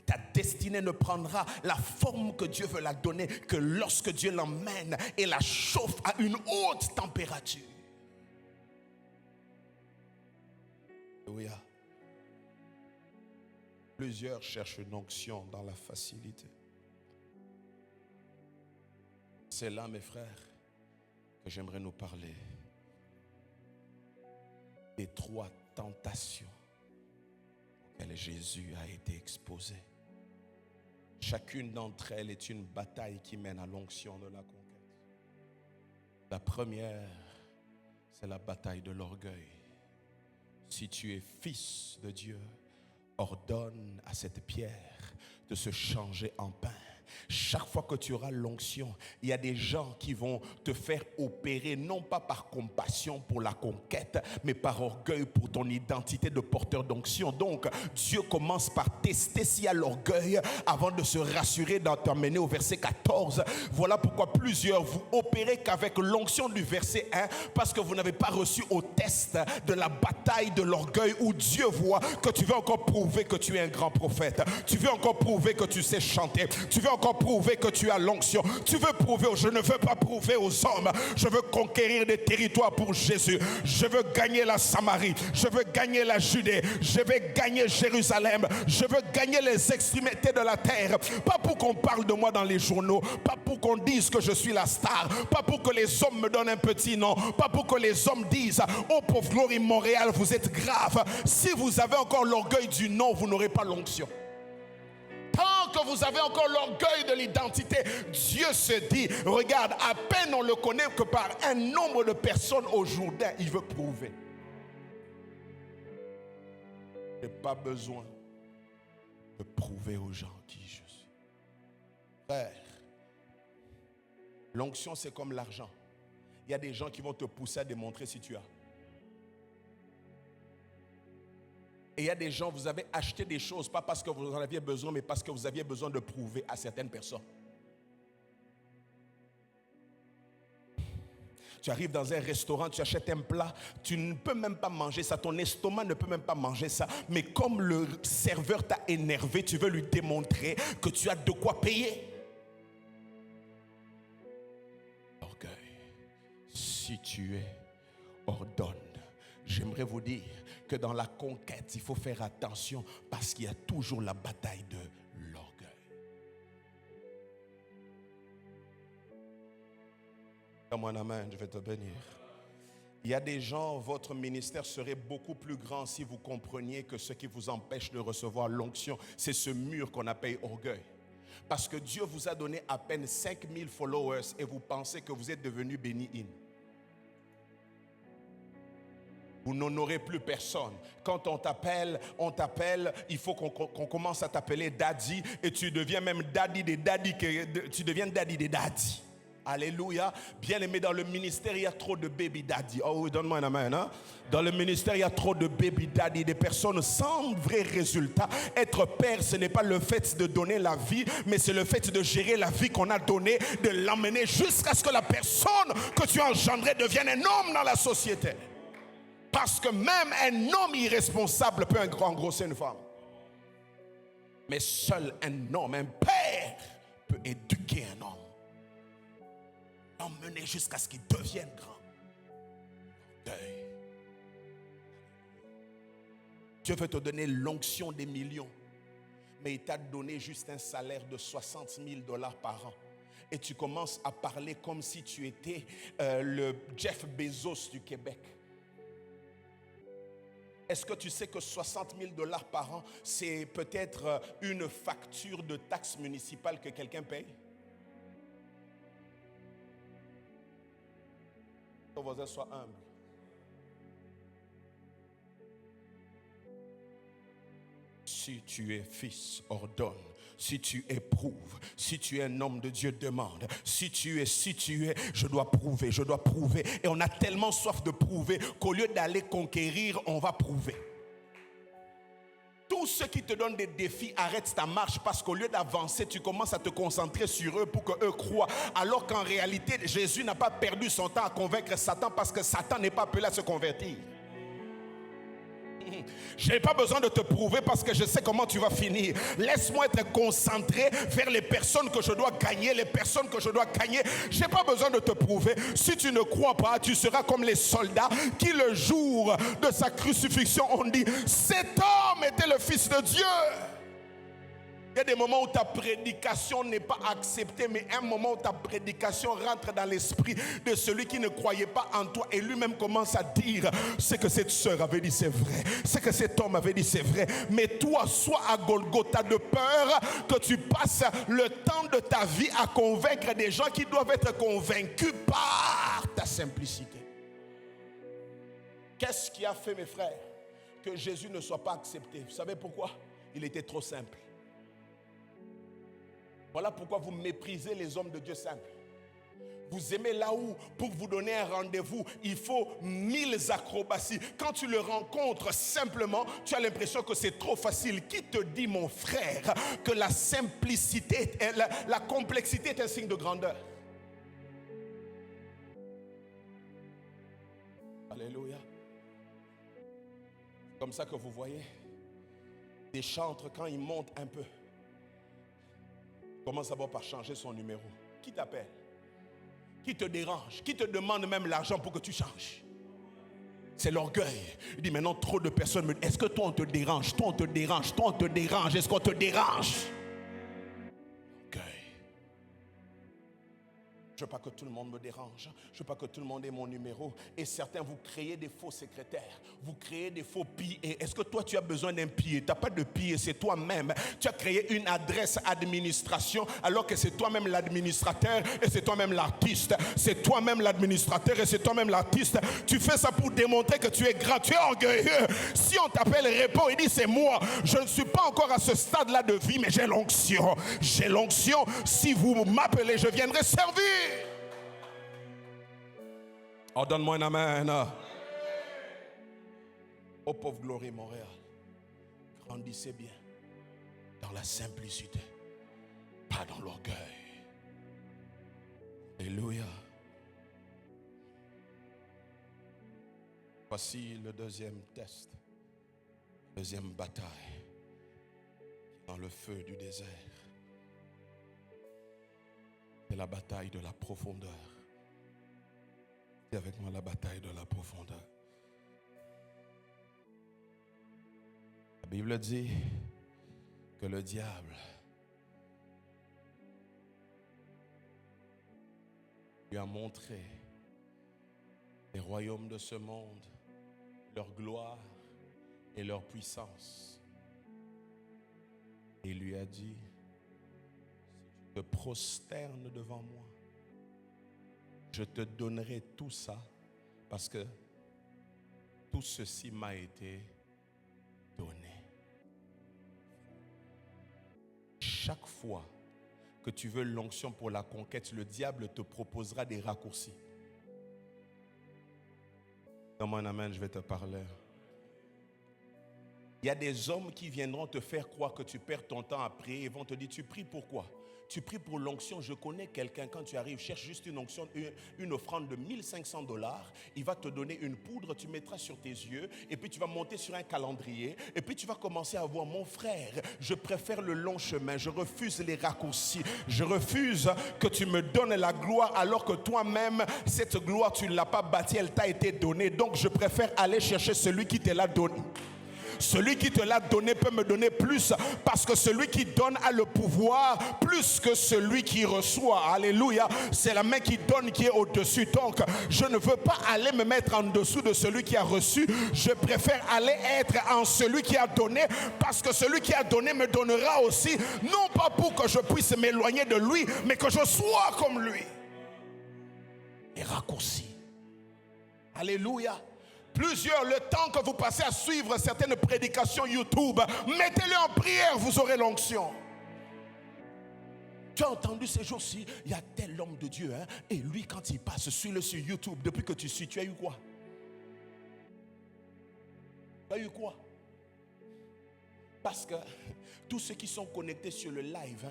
Ta destinée ne prendra la forme que Dieu veut la donner que lorsque Dieu l'emmène et la chauffe à une haute température. Alléluia. Plusieurs cherchent une onction dans la facilité. C'est là, mes frères, que j'aimerais nous parler des 3 tentations auxquelles Jésus a été exposé. Chacune d'entre elles est une bataille qui mène à l'onction de la conquête. La première, c'est la bataille de l'orgueil. Si tu es fils de Dieu, ordonne à cette pierre de se changer en pain. Chaque fois que tu auras l'onction, il y a des gens qui vont te faire opérer, non pas par compassion pour la conquête, mais par orgueil pour ton identité de porteur d'onction. Donc, Dieu commence par tester s'il y a l'orgueil avant de se rassurer d'en t'emmener au verset 14. Voilà pourquoi plusieurs vous opérez qu'avec l'onction du verset 1, parce que vous n'avez pas reçu au test de la bataille de l'orgueil où Dieu voit que tu veux encore prouver que tu es un grand prophète. Tu veux encore prouver que tu sais chanter. Tu veux encore prouver que tu as l'onction. Tu veux prouver, je ne veux pas prouver aux hommes. Je veux conquérir des territoires pour Jésus. Je veux gagner la Samarie. Je veux gagner la Judée. Je vais gagner Jérusalem. Je veux gagner les extrémités de la terre. Pas pour qu'on parle de moi dans les journaux. Pas pour qu'on dise que je suis la star. Pas pour que les hommes me donnent un petit nom. Pas pour que les hommes disent, oh pauvre Glory Montréal, vous êtes grave. Si vous avez encore l'orgueil du nom, vous n'aurez pas l'onction. Tant que vous avez encore l'orgueil de l'identité, Dieu se dit, regarde, à peine on le connaît que par un nombre de personnes au Jourdain, il veut prouver. Je n'ai pas besoin de prouver aux gens qui je suis. Frère, l'onction c'est comme l'argent. Il y a des gens qui vont te pousser à démontrer si tu as. Et il y a des gens, vous avez acheté des choses, pas parce que vous en aviez besoin, mais parce que vous aviez besoin de prouver à certaines personnes. Tu arrives dans un restaurant, tu achètes un plat, tu ne peux même pas manger ça, ton estomac ne peut même pas manger ça. Mais comme le serveur t'a énervé, tu veux lui démontrer que tu as de quoi payer. Orgueil. Si tu es, ordonne. J'aimerais vous dire que dans la conquête, il faut faire attention parce qu'il y a toujours la bataille de l'orgueil. Comme un amen, je vais te bénir. Il y a des gens, votre ministère serait beaucoup plus grand si vous compreniez que ce qui vous empêche de recevoir l'onction, c'est ce mur qu'on appelle orgueil. Parce que Dieu vous a donné à peine 5000 followers et vous pensez que vous êtes devenu béni-in. Vous n'honorez plus personne. Quand on t'appelle, il faut qu'on commence à t'appeler daddy et tu deviens même daddy des daddy, tu deviens daddy des daddy. Alléluia. Bien aimé, dans le ministère, il y a trop de baby daddy. Oh oui, donne-moi un amen. Hein? Dans le ministère, il y a trop de baby daddy, des personnes sans vrai résultat. Être père, ce n'est pas le fait de donner la vie, mais c'est le fait de gérer la vie qu'on a donnée, de l'emmener jusqu'à ce que la personne que tu as engendrée devienne un homme dans la société. Parce que même un homme irresponsable peut engrosser une femme. Mais seul un homme, un père, peut éduquer un homme. L'emmener jusqu'à ce qu'il devienne grand. Deuil. Dieu veut te donner l'onction des millions. Mais il t'a donné juste un salaire de 60 000 $ par an. Et tu commences à parler comme si tu étais le Jeff Bezos du Québec. Est-ce que tu sais que 60 000 $ par an, c'est peut-être une facture de taxe municipale que quelqu'un paye? Que vos êtres soient humbles. Si tu es fils, ordonne. Si tu éprouves, si tu es un homme de Dieu, demande. Si tu es, je dois prouver. Et on a tellement soif de prouver qu'au lieu d'aller conquérir, on va prouver. Tous ceux qui te donnent des défis arrêtent ta marche parce qu'au lieu d'avancer, tu commences à te concentrer sur eux pour qu'eux croient. Alors qu'en réalité, Jésus n'a pas perdu son temps à convaincre Satan parce que Satan n'est pas appelé à se convertir. Je n'ai pas besoin de te prouver parce que je sais comment tu vas finir. Laisse-moi être concentré vers les personnes que je dois gagner, Je n'ai pas besoin de te prouver. Si tu ne crois pas, tu seras comme les soldats qui le jour de sa crucifixion ont dit, cet homme était le Fils de Dieu. Il y a des moments où ta prédication n'est pas acceptée, mais un moment où ta prédication rentre dans l'esprit de celui qui ne croyait pas en toi et lui-même commence à dire ce que cette sœur avait dit, c'est vrai. Ce que cet homme avait dit, c'est vrai. Mais toi, sois à Golgotha de peur que tu passes le temps de ta vie à convaincre des gens qui doivent être convaincus par ta simplicité. Qu'est-ce qui a fait, mes frères, que Jésus ne soit pas accepté? Vous savez pourquoi? Il était trop simple. Voilà pourquoi vous méprisez les hommes de Dieu simples. Vous aimez là où, pour vous donner un rendez-vous, il faut 1000 acrobaties. Quand tu le rencontres simplement, tu as l'impression que c'est trop facile. Qui te dit, mon frère, que la simplicité, la complexité est un signe de grandeur? Alléluia. Comme ça que vous voyez, des chantres, quand ils montent un peu, commencent d'abord par changer son numéro. Qui t'appelle? Qui te dérange? Qui te demande même l'argent pour que tu changes? C'est l'orgueil. Il dit maintenant trop de personnes me disent, est-ce que toi on te dérange? Toi on te dérange? Toi on te dérange? Est-ce qu'on te dérange? Orgueil. Je ne veux pas que tout le monde me dérange. Je ne veux pas que tout le monde ait mon numéro. Et certains, vous créez des faux secrétaires. Vous créez des faux PIE. Est-ce que toi, tu as besoin d'un PIE? Tu n'as pas de PIE, c'est toi-même. Tu as créé une adresse administration alors que c'est toi-même l'administrateur et c'est toi-même l'artiste. C'est toi-même l'administrateur et c'est toi-même l'artiste. Tu fais ça pour démontrer que tu es grand, tu es orgueilleux. Si on t'appelle, réponds et dis c'est moi. Je ne suis pas encore à ce stade-là de vie, mais j'ai l'onction. J'ai l'onction. Si vous m'appelez, je viendrai servir. Oh, donne-moi un amen. Oh, pauvre Glory Montréal, grandissez bien dans la simplicité, pas dans l'orgueil. Alléluia. Voici le deuxième test, deuxième bataille dans le feu du désert. C'est la bataille de la profondeur. Dis avec moi la bataille de la profondeur. La Bible dit que le diable lui a montré les royaumes de ce monde, leur gloire et leur puissance. Et il lui a dit, si tu te prosternes devant moi, je te donnerai tout ça parce que tout ceci m'a été donné. Chaque fois que tu veux l'onction pour la conquête, le diable te proposera des raccourcis. Donne-moi un amen, je vais te parler. Il y a des hommes qui viendront te faire croire que tu perds ton temps à prier et vont te dire, tu pries pourquoi? Tu pries pour l'onction. Je connais quelqu'un, quand tu arrives, cherche juste une onction, une offrande de $1500. Il va te donner une poudre, tu mettras sur tes yeux et puis tu vas monter sur un calendrier et puis tu vas commencer à voir, mon frère, je préfère le long chemin, je refuse les raccourcis, je refuse que tu me donnes la gloire alors que toi-même, cette gloire, tu ne l'as pas bâtie, elle t'a été donnée. Donc je préfère aller chercher celui qui te l'a donné. Celui qui te l'a donné peut me donner plus parce que celui qui donne a le pouvoir plus que celui qui reçoit. Alléluia. C'est la main qui donne qui est au-dessus. Donc, je ne veux pas aller me mettre en dessous de celui qui a reçu. Je préfère aller être en celui qui a donné parce que celui qui a donné me donnera aussi. Non pas pour que je puisse m'éloigner de lui, mais que je sois comme lui. Et raccourci. Alléluia. Plusieurs, le temps que vous passez à suivre certaines prédications YouTube, mettez-le en prière, vous aurez l'onction. Tu as entendu ces jours-ci, il y a tel homme de Dieu, hein, et lui quand il passe, suis-le sur YouTube. Depuis que tu suis, tu as eu quoi? Tu as eu quoi? Parce que tous ceux qui sont connectés sur le live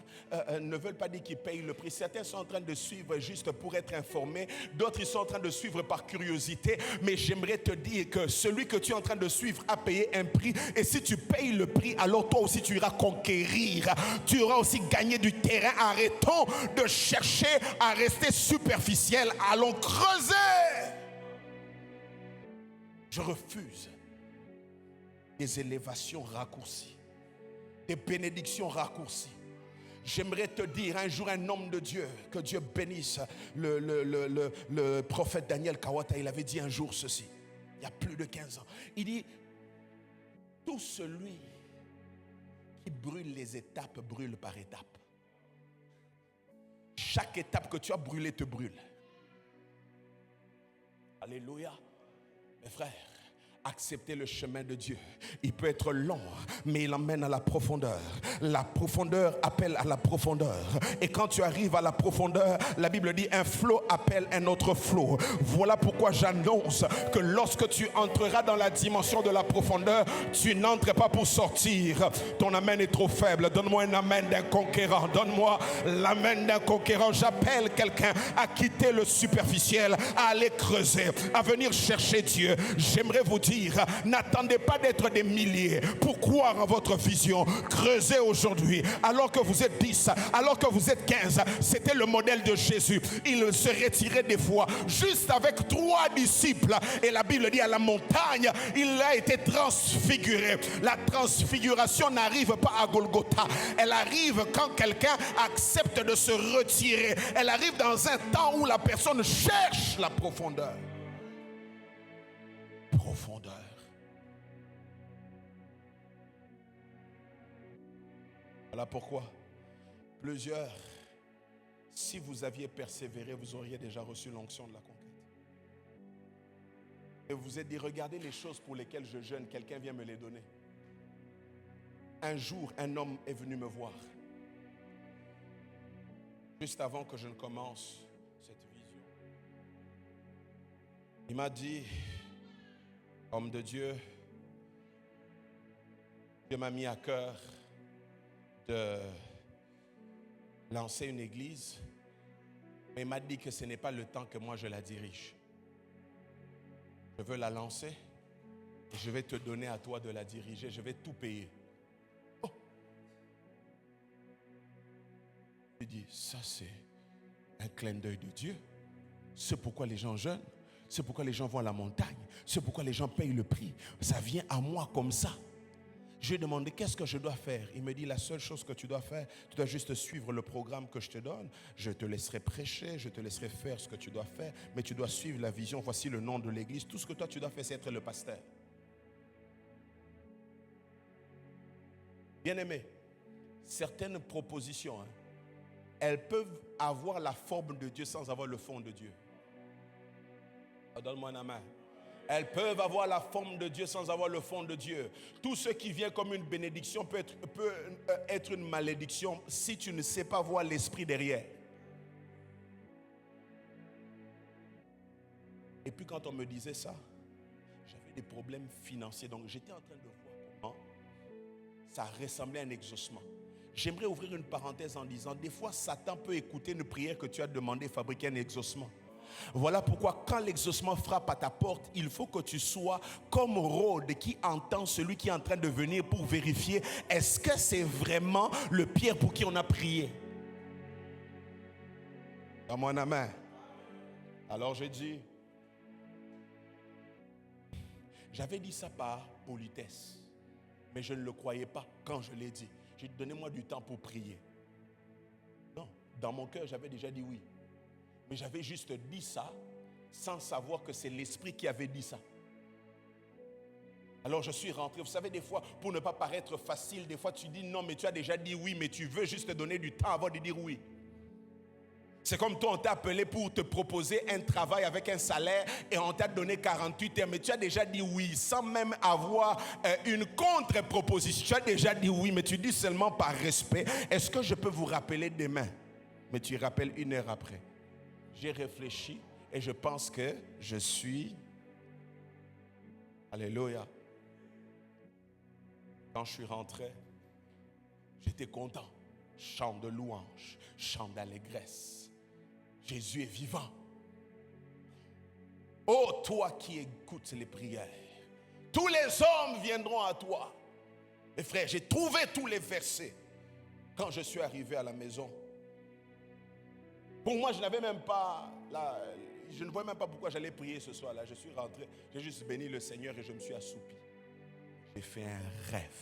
ne veulent pas dire qu'ils payent le prix. Certains sont en train de suivre juste pour être informés. D'autres, ils sont en train de suivre par curiosité. Mais j'aimerais te dire que celui que tu es en train de suivre a payé un prix. Et si tu payes le prix, alors toi aussi tu iras conquérir. Tu auras aussi gagné du terrain. Arrêtons de chercher à rester superficiel. Allons creuser. Je refuse des élévations raccourcies, des bénédictions raccourcies. J'aimerais te dire un jour, un homme de Dieu, que Dieu bénisse, le prophète Daniel Kawata, il avait dit un jour ceci, il y a plus de 15 ans. Il dit, tout celui qui brûle les étapes, brûle par étapes. Chaque étape que tu as brûlée te brûle. Alléluia. Mes frères, Accepter le chemin de Dieu. Il peut être long, mais il emmène à la profondeur. La profondeur appelle à la profondeur. Et quand tu arrives à la profondeur, la Bible dit un flot appelle un autre flot. Voilà pourquoi j'annonce que lorsque tu entreras dans la dimension de la profondeur, tu n'entres pas pour sortir. Ton amen est trop faible. Donne-moi un amen d'un conquérant. Donne-moi l'amen d'un conquérant. J'appelle quelqu'un à quitter le superficiel, à aller creuser, à venir chercher Dieu. J'aimerais vous dire, n'attendez pas d'être des milliers pour croire en votre vision. Creusez aujourd'hui. Alors que vous êtes 10, alors que vous êtes 15, c'était le modèle de Jésus. Il se retirait des fois juste avec 3 disciples. Et la Bible dit à la montagne, il a été transfiguré. La transfiguration n'arrive pas à Golgotha. Elle arrive quand quelqu'un accepte de se retirer. Elle arrive dans un temps où la personne cherche la profondeur. Profondeur. Voilà pourquoi plusieurs, si vous aviez persévéré, vous auriez déjà reçu l'onction de la conquête. Et vous vous êtes dit, regardez les choses pour lesquelles je jeûne, quelqu'un vient me les donner. Un jour, un homme est venu me voir, juste avant que je ne commence cette vision. Il m'a dit, homme de Dieu, Dieu m'a mis à cœur de lancer une église, mais il m'a dit que ce n'est pas le temps que moi je la dirige. Je veux la lancer et je vais te donner à toi de la diriger, je vais tout payer. Oh. Je dis, ça c'est un clin d'œil de Dieu. C'est pourquoi les gens jeûnent. C'est pourquoi les gens vont à la montagne. C'est pourquoi les gens payent le prix. Ça vient à moi comme ça. Je lui ai demandé qu'est-ce que je dois faire. Il me dit la seule chose que tu dois faire, tu dois juste suivre le programme que je te donne. Je te laisserai prêcher, je te laisserai faire ce que tu dois faire, mais tu dois suivre la vision. Voici le nom de l'église. Tout ce que toi tu dois faire, c'est être le pasteur. Bien-aimé, certaines propositions, elles peuvent avoir la forme de Dieu sans avoir le fond de Dieu. Donne-moi une main. Elles peuvent avoir la forme de Dieu sans avoir le fond de Dieu. Tout ce qui vient comme une bénédiction peut être une malédiction si tu ne sais pas voir l'esprit derrière. Et puis quand on me disait ça, j'avais des problèmes financiers. Donc j'étais en train de voir comment ça ressemblait à un exaucement. J'aimerais ouvrir une parenthèse en disant, des fois Satan peut écouter une prière que tu as demandé fabriquer un exaucement. Voilà pourquoi quand l'exaucement frappe à ta porte, il faut que tu sois comme Rhodes qui entend celui qui est en train de venir pour vérifier est-ce que c'est vraiment le Pierre pour qui on a prié. Dans mon amen. Alors j'ai dit, j'avais dit ça par politesse, mais je ne le croyais pas quand je l'ai dit. J'ai dit, donnez-moi du temps pour prier. Non, dans mon cœur, j'avais déjà dit oui. Mais j'avais juste dit ça sans savoir que c'est l'esprit qui avait dit ça. Alors je suis rentré. Vous savez, des fois, pour ne pas paraître facile, des fois tu dis non, mais tu as déjà dit oui, mais tu veux juste te donner du temps avant de dire oui. C'est comme toi, on t'a appelé pour te proposer un travail avec un salaire et on t'a donné 48 heures, mais tu as déjà dit oui sans même avoir une contre-proposition. Tu as déjà dit oui, mais tu dis seulement par respect. Est-ce que je peux vous rappeler demain? Mais tu rappelles 1 heure après. J'ai réfléchi et je pense que je suis... Alléluia. Quand je suis rentré, j'étais content. Chant de louange, chant d'allégresse. Jésus est vivant. Oh, toi qui écoutes les prières, tous les hommes viendront à toi. Mes frères, j'ai trouvé tous les versets. Quand je suis arrivé à la maison, pour moi, je n'avais même pas, je ne voyais même pas pourquoi j'allais prier ce soir-là. Je suis rentré, j'ai juste béni le Seigneur et je me suis assoupi. J'ai fait un rêve.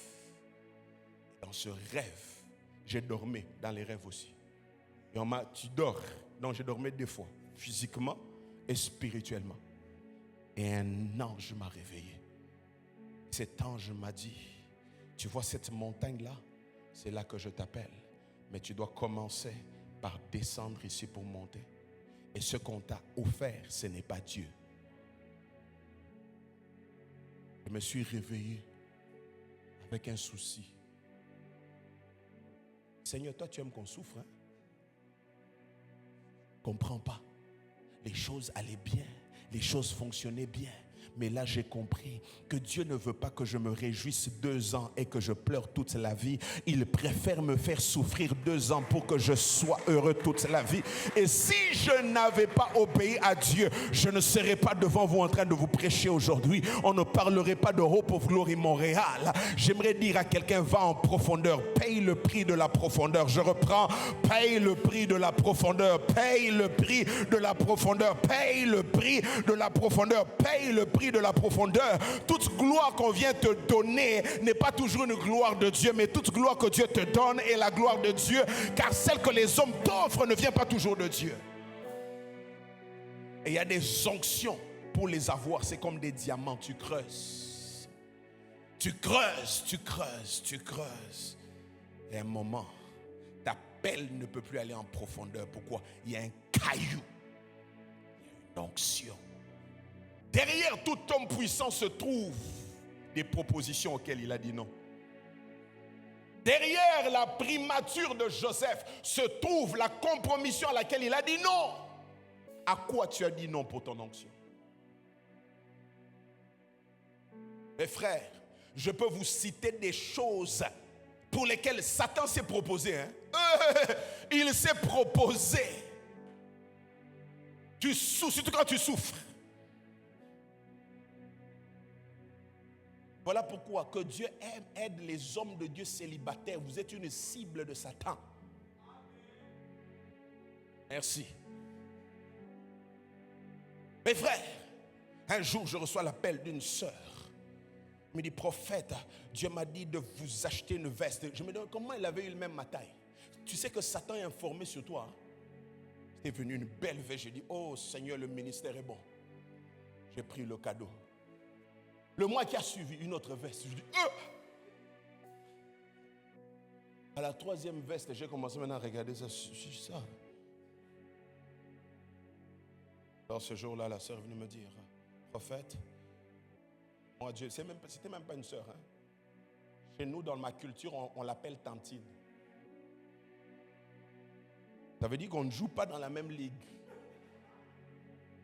Dans ce rêve, j'ai dormi dans les rêves aussi. Et on m'a dit, tu dors. Donc j'ai dormi 2 fois, physiquement et spirituellement. Et un ange m'a réveillé. Cet ange m'a dit, tu vois cette montagne-là, c'est là que je t'appelle. Mais tu dois commencer par descendre ici pour monter. Et ce qu'on t'a offert, ce n'est pas Dieu. Je me suis réveillé avec un souci. Seigneur, toi tu aimes qu'on souffre, hein? Comprends pas. Les choses allaient bien, les choses fonctionnaient bien. Mais là, j'ai compris que Dieu ne veut pas que je me réjouisse 2 ans et que je pleure toute la vie. Il préfère me faire souffrir 2 ans pour que je sois heureux toute la vie. Et si je n'avais pas obéi à Dieu, je ne serais pas devant vous en train de vous prêcher aujourd'hui. On ne parlerait pas de Hope of Glory Montréal. J'aimerais dire à quelqu'un, va en profondeur, paye le prix de la profondeur. Je reprends, paye le prix de la profondeur, paye le prix de la profondeur, paye le prix de la profondeur, paye le prix de la profondeur. Toute gloire qu'on vient te donner n'est pas toujours une gloire de Dieu, mais toute gloire que Dieu te donne est la gloire de Dieu, car celle que les hommes t'offrent ne vient pas toujours de Dieu. Et il y a des onctions pour les avoir, c'est comme des diamants, tu creuses. Tu creuses, tu creuses, tu creuses. Et à un moment, ta pelle ne peut plus aller en profondeur. Pourquoi? Il y a un caillou, il y a une onction. Derrière tout homme puissant se trouvent des propositions auxquelles il a dit non. Derrière la primature de Joseph se trouve la compromission à laquelle il a dit non. À quoi tu as dit non pour ton onction? Mes frères, je peux vous citer des choses pour lesquelles Satan s'est proposé. Il s'est proposé. Surtout quand tu souffres. Voilà pourquoi que Dieu aide les hommes de Dieu célibataires. Vous êtes une cible de Satan. Merci. Mes frères, un jour je reçois l'appel d'une sœur. Elle me dit, prophète, Dieu m'a dit de vous acheter une veste. Je me demande comment elle avait eu le même ma taille. Tu sais que Satan est informé sur toi. Hein? C'est venu une belle veste. J'ai dit, oh Seigneur, le ministère est bon. J'ai pris le cadeau. Le mois qui a suivi, une autre veste. Je dis, à la 3e veste, j'ai commencé maintenant à regarder ça. C'est ça. Alors ce jour-là, la sœur est venue me dire, prophète, moi Dieu, c'était même pas une sœur. Hein? Chez nous, dans ma culture, on l'appelle tantine. Ça veut dire qu'on ne joue pas dans la même ligue.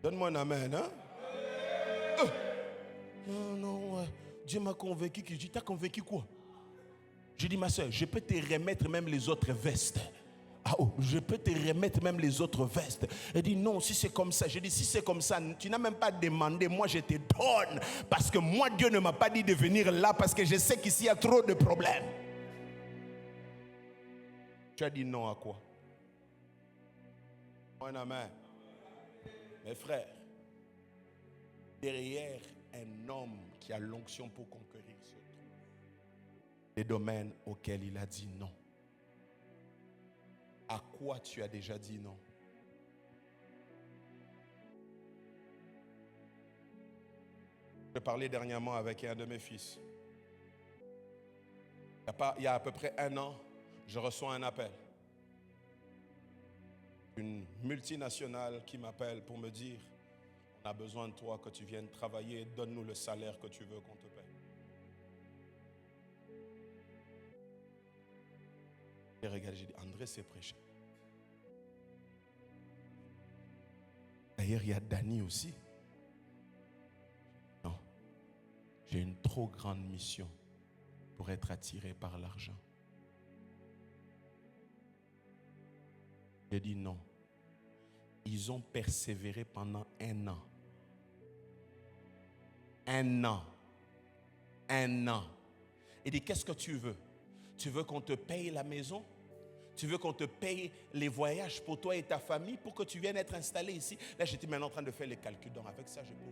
Donne-moi un amen, hein? Non, Dieu m'a convaincu. Je dis, t'as convaincu quoi? Je dis, ma soeur, je peux te remettre même les autres vestes. Je peux te remettre même les autres vestes. Elle dit, non, si c'est comme ça. Je dis, si c'est comme ça, tu n'as même pas demandé. Moi, je te donne. Parce que moi, Dieu ne m'a pas dit de venir là parce que je sais qu'ici, il y a trop de problèmes. Tu as dit non à quoi? Un amen. Mes frères, derrière un homme qui a l'onction pour conquérir se trouvent des domaines auxquels il a dit non. À quoi tu as déjà dit non? Je parlais dernièrement avec un de mes fils. Il y a à peu près 1 an, je reçois un appel. Une multinationale qui m'appelle pour me dire, on a besoin de toi, que tu viennes travailler, donne-nous le salaire que tu veux qu'on te paye. J'ai regardé, j'ai dit, André s'est prêché. D'ailleurs, il y a Dani aussi. Non, j'ai une trop grande mission pour être attiré par l'argent. J'ai dit non. Ils ont persévéré pendant 1 an. 1 an. 1 an. Il dit, qu'est-ce que tu veux? Tu veux qu'on te paye la maison? Tu veux qu'on te paye les voyages pour toi et ta famille pour que tu viennes être installé ici? Là, j'étais maintenant en train de faire les calculs. Donc, avec ça, je peux...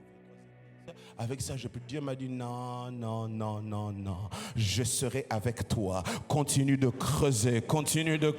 Avec ça, Dieu m'a dit non, non, non, non, non. Je serai avec toi. Continue de creuser, continue de...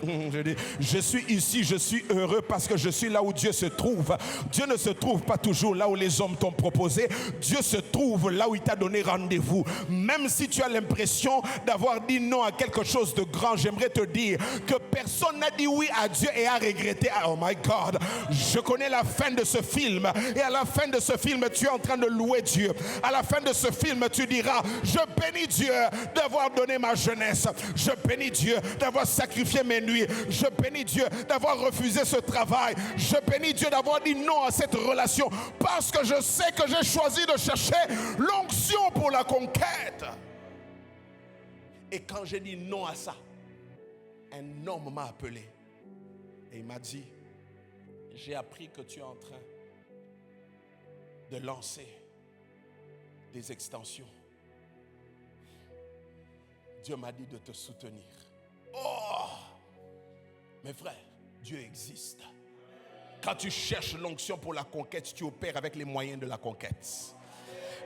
Je suis ici, je suis heureux parce que je suis là où Dieu se trouve. Dieu ne se trouve pas toujours là où les hommes t'ont proposé. Dieu se trouve là où il t'a donné rendez-vous. Même si tu as l'impression d'avoir dit non à quelque chose de grand, j'aimerais te dire que personne n'a dit oui à Dieu et a regretté. Oh my God, je connais la fin de ce film. Et à la fin de ce film, tu es en train de louer louer Dieu. À la fin de ce film, tu diras, je bénis Dieu d'avoir donné ma jeunesse. Je bénis Dieu d'avoir sacrifié mes nuits. Je bénis Dieu d'avoir refusé ce travail. Je bénis Dieu d'avoir dit non à cette relation. Parce que je sais que j'ai choisi de chercher l'onction pour la conquête. Et quand j'ai dit non à ça, un homme m'a appelé. Et il m'a dit, j'ai appris que tu es en train de lancer des extensions. Dieu m'a dit de te soutenir. Oh! Mes frères, Dieu existe. Quand tu cherches l'onction pour la conquête, tu opères avec les moyens de la conquête.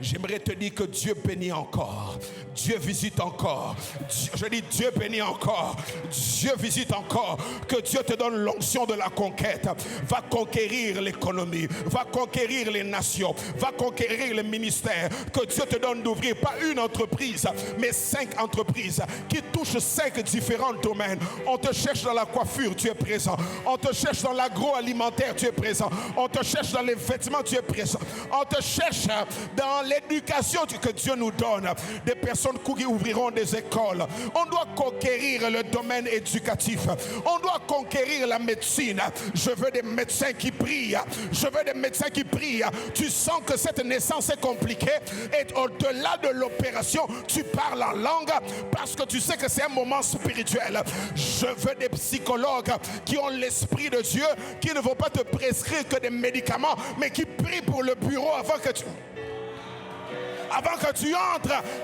J'aimerais te dire que Dieu bénit encore. Dieu visite encore. Je dis Dieu bénit encore. Dieu visite encore. Que Dieu te donne l'onction de la conquête. Va conquérir l'économie. Va conquérir les nations. Va conquérir les ministères. Que Dieu te donne d'ouvrir pas une entreprise, mais 5 entreprises qui touchent 5 différents domaines. On te cherche dans la coiffure, tu es présent. On te cherche dans l'agroalimentaire, tu es présent. On te cherche dans les vêtements, tu es présent. On te cherche dans l'éducation que Dieu nous donne, des personnes qui ouvriront des écoles. On doit conquérir le domaine éducatif. On doit conquérir la médecine. Je veux des médecins qui prient. Je veux des médecins qui prient. Tu sens que cette naissance est compliquée et au-delà de l'opération, tu parles en langue parce que tu sais que c'est un moment spirituel. Je veux des psychologues qui ont l'esprit de Dieu, qui ne vont pas te prescrire que des médicaments, mais qui prient pour le bureau avant que tu entres.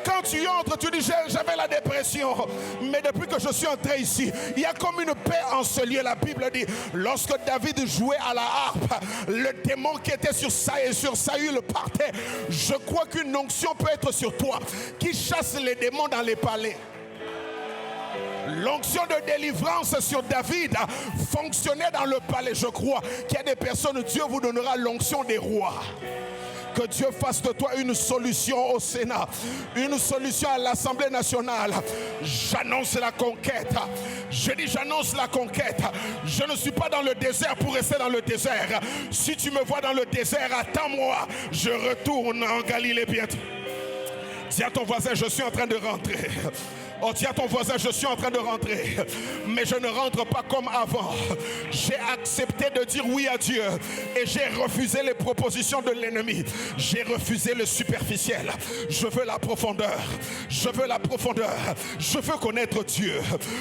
Quand tu entres, tu dis j'avais la dépression, mais depuis que je suis entré ici, il y a comme une paix ensoleillée. La Bible dit, lorsque David jouait à la harpe, le démon qui était sur Saül partait. Je crois qu'une onction peut être sur toi qui chasse les démons dans les palais. L'onction de délivrance sur David fonctionnait dans le palais. Je crois qu'il y a des personnes, Dieu vous donnera l'onction des rois. Que Dieu fasse de toi une solution au Sénat, une solution à l'Assemblée nationale. J'annonce la conquête. Je dis j'annonce la conquête. Je ne suis pas dans le désert pour rester dans le désert. Si tu me vois dans le désert, attends-moi. Je retourne en Galilée bientôt. Dis à ton voisin, je suis en train de rentrer. Oh, dis à ton voisin, je suis en train de rentrer. Mais je ne rentre pas comme avant. J'ai accepté de dire oui à Dieu. Et j'ai refusé les propositions de l'ennemi. J'ai refusé le superficiel. Je veux la profondeur. Je veux la profondeur. Je veux connaître Dieu.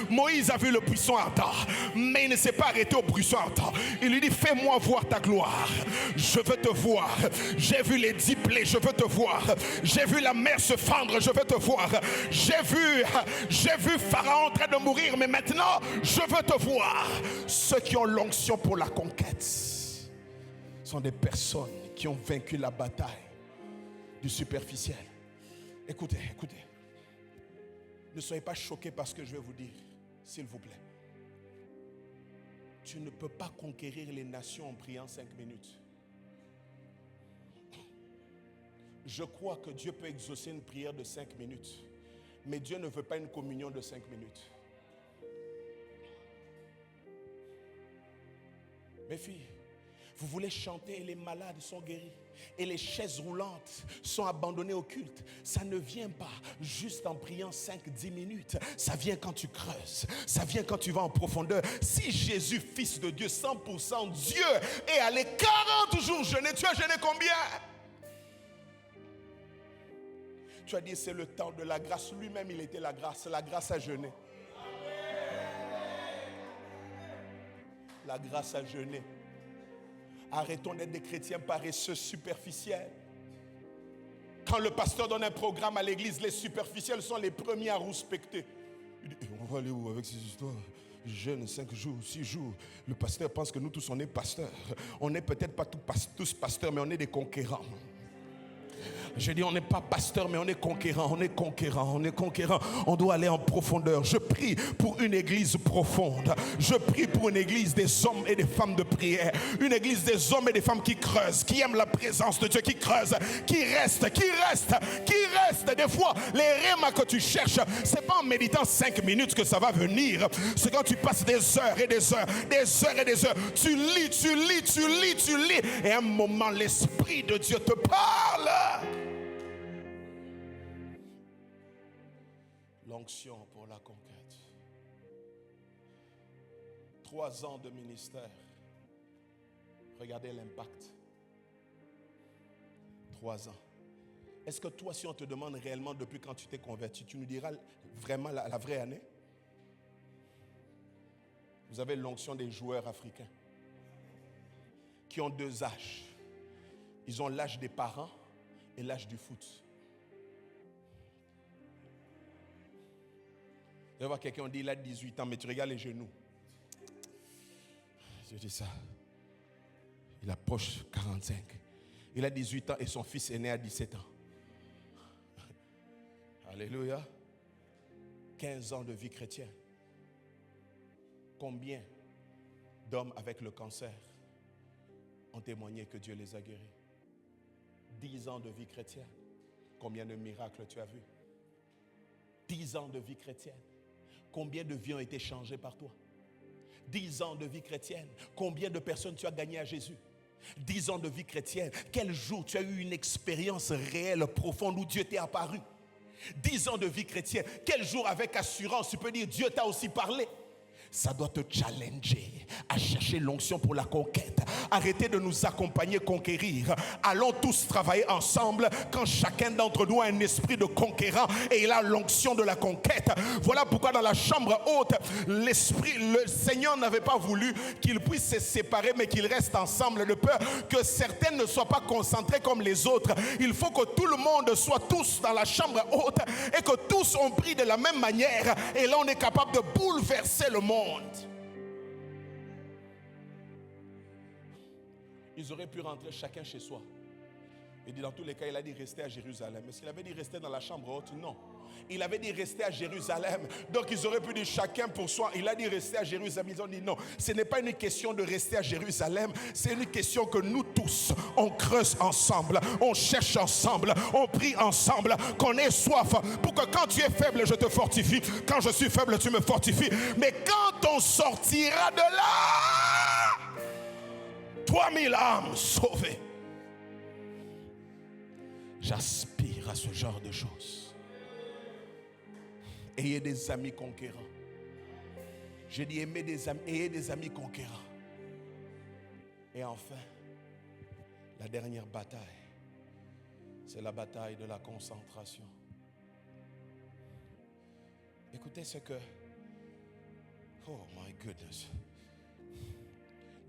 Moïse a vu le buisson ardent, mais il ne s'est pas arrêté au buisson ardent. Il lui dit, fais-moi voir ta gloire. Je veux te voir. J'ai vu les 10 plaies, je veux te voir. J'ai vu la mer se fendre, je veux te voir. J'ai vu Pharaon en train de mourir, mais maintenant, je veux te voir. Ceux qui ont l'onction pour la conquête sont des personnes qui ont vaincu la bataille du superficiel. Écoutez. Ne soyez pas choqués par ce que je vais vous dire, s'il vous plaît. Tu ne peux pas conquérir les nations en priant 5 minutes. Je crois que Dieu peut exaucer une prière de 5 minutes. Mais Dieu ne veut pas une communion de 5 minutes. Mes filles, vous voulez chanter et les malades sont guéris et les chaises roulantes sont abandonnées au culte. Ça ne vient pas juste en priant 5-10 minutes. Ça vient quand tu creuses. Ça vient quand tu vas en profondeur. Si Jésus, fils de Dieu, 100% Dieu, est allé 40 jours jeûner, tu as jeûné combien? Tu as dit c'est le temps de la grâce. Lui-même il était la grâce a jeûné. La grâce a jeûné. Arrêtons d'être des chrétiens paresseux, superficiels. Quand le pasteur donne un programme à l'église, les superficiels sont les premiers à rouspecter. Il dit, on va aller où avec ces histoires? Jeûne 5 jours, 6 jours. Le pasteur pense que nous tous on est pasteurs. On n'est peut-être pas tous pasteurs, mais on est des conquérants. Je dis, on n'est pas pasteur, mais on est conquérant, on est conquérant, on est conquérant. On doit aller en profondeur. Je prie pour une église profonde. Je prie pour une église des hommes et des femmes de prière. Une église des hommes et des femmes qui creusent, qui aiment la présence de Dieu, qui creusent, qui restent. Des fois, les rémas que tu cherches, c'est pas en méditant 5 minutes que ça va venir. C'est quand tu passes des heures et des heures, des heures et des heures. Tu lis. Et à un moment, l'Esprit de Dieu te parle. L'onction pour la conquête. 3 ans de ministère. Regardez l'impact. 3 ans. Est-ce que toi, si on te demande réellement depuis quand tu t'es converti, tu nous diras vraiment la vraie année? Vous avez l'onction des joueurs africains qui ont 2 âges. Ils ont l'âge des parents et l'âge du foot. Vous allez voir quelqu'un, on dit il a 18 ans, mais tu regardes les genoux. Je dis ça. Il approche 45. Il a 18 ans et son fils est né à 17 ans. Alléluia. 15 ans de vie chrétienne. Combien d'hommes avec le cancer ont témoigné que Dieu les a guéris? 10 ans de vie chrétienne. Combien de miracles tu as vus? 10 ans de vie chrétienne. Combien de vies ont été changées par toi? 10 ans de vie chrétienne. Combien de personnes tu as gagnées à Jésus? 10 ans de vie chrétienne. Quel jour tu as eu une expérience réelle, profonde où Dieu t'est apparu? 10 ans de vie chrétienne. Quel jour avec assurance tu peux dire Dieu t'a aussi parlé? Ça doit te challenger à chercher l'onction pour la conquête. Arrêtez de nous accompagner, conquérir. Allons tous travailler ensemble quand chacun d'entre nous a un esprit de conquérant et il a l'onction de la conquête. Voilà pourquoi dans la chambre haute, le Seigneur n'avait pas voulu qu'ils puissent se séparer mais qu'ils restent ensemble de peur que certains ne soient pas concentrés comme les autres. Il faut que tout le monde soit tous dans la chambre haute et que tous ont pris de la même manière et là on est capable de bouleverser le monde. Ils auraient pu rentrer chacun chez soi. Et dans tous les cas, il a dit rester à Jérusalem. Est-ce qu'il avait dit rester dans la chambre haute? Non. Il avait dit rester à Jérusalem. Donc ils auraient pu dire chacun pour soi. Il a dit rester à Jérusalem. Ils ont dit non. Ce n'est pas une question de rester à Jérusalem. C'est une question que nous tous, on creuse ensemble. On cherche ensemble. On prie ensemble. Qu'on ait soif. Pour que quand tu es faible, je te fortifie. Quand je suis faible, tu me fortifies. Mais quand on sortira de là, 3000 âmes sauvées. J'aspire à ce genre de choses. Ayez des amis conquérants. Je dis ayez des amis conquérants. Et enfin, la dernière bataille, c'est la bataille de la concentration. Écoutez ce que... Oh my goodness.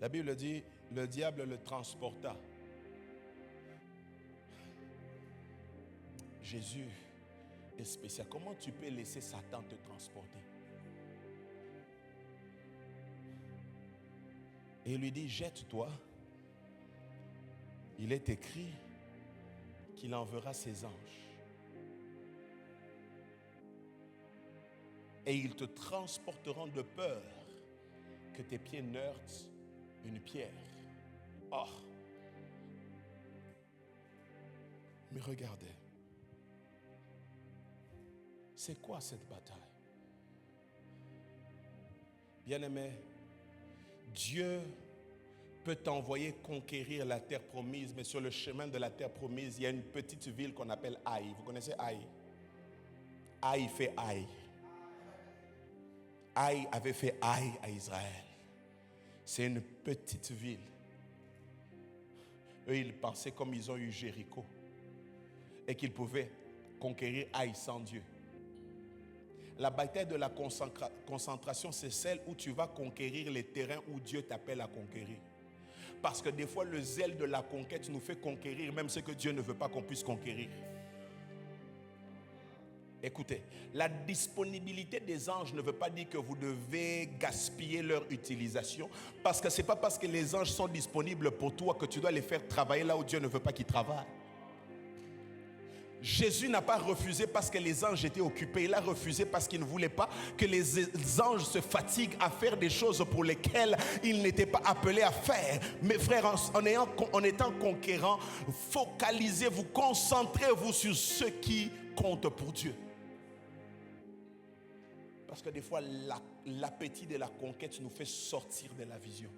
La Bible dit, le diable le transporta. Jésus est spécial. Comment tu peux laisser Satan te transporter? Et il lui dit, jette-toi. Il est écrit qu'il enverra ses anges. Et ils te transporteront de peur que tes pieds heurtent une pierre. Oh. Mais regardez. C'est quoi cette bataille? Bien-aimé, Dieu peut t'envoyer conquérir la terre promise, mais sur le chemin de la terre promise, il y a une petite ville qu'on appelle Haï. Vous connaissez Haï? Haï fait Haï. Haï avait fait Haï à Israël. C'est une petite ville. Eux, ils pensaient comme ils ont eu Jéricho et qu'ils pouvaient conquérir Haï sans Dieu. La bataille de la concentration, c'est celle où tu vas conquérir les terrains où Dieu t'appelle à conquérir. Parce que des fois, le zèle de la conquête nous fait conquérir même ce que Dieu ne veut pas qu'on puisse conquérir. Écoutez, la disponibilité des anges ne veut pas dire que vous devez gaspiller leur utilisation. Parce que ce n'est pas parce que les anges sont disponibles pour toi que tu dois les faire travailler là où Dieu ne veut pas qu'ils travaillent. Jésus n'a pas refusé parce que les anges étaient occupés. Il a refusé parce qu'il ne voulait pas que les anges se fatiguent à faire des choses pour lesquelles ils n'étaient pas appelés à faire. Mes frères, en étant conquérants, focalisez-vous, concentrez-vous sur ce qui compte pour Dieu. Parce que des fois, l'appétit de la conquête nous fait sortir de la vision.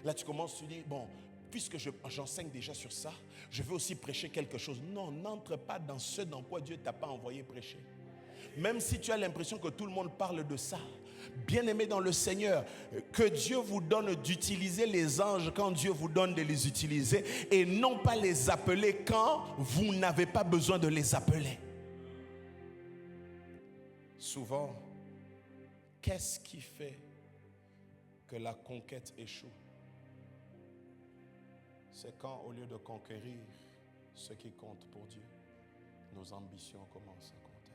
Là, tu commences, tu dis, bon, puisque j'enseigne déjà sur ça, je veux aussi prêcher quelque chose. Non, n'entre pas dans ce dans quoi Dieu ne t'a pas envoyé prêcher. Même si tu as l'impression que tout le monde parle de ça. Bien-aimé dans le Seigneur, que Dieu vous donne d'utiliser les anges quand Dieu vous donne de les utiliser et non pas les appeler quand vous n'avez pas besoin de les appeler. Souvent, qu'est-ce qui fait que la conquête échoue? C'est quand, au lieu de conquérir ce qui compte pour Dieu, nos ambitions commencent à compter.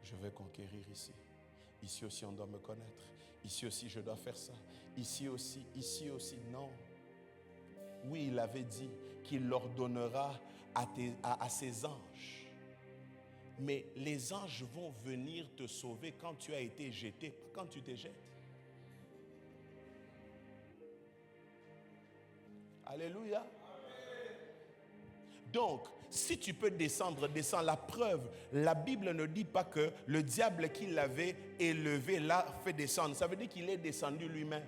Je vais conquérir ici. Ici aussi, on doit me connaître. Ici aussi, je dois faire ça. Ici aussi, non. Oui, il avait dit qu'il l'ordonnera à ses anges. Mais les anges vont venir te sauver quand tu as été jeté, pas quand tu te jettes. Alléluia. Amen. Donc, si tu peux descendre, descends. La preuve, la Bible ne dit pas que le diable qui l'avait élevé l'a fait descendre. Ça veut dire qu'il est descendu lui-même.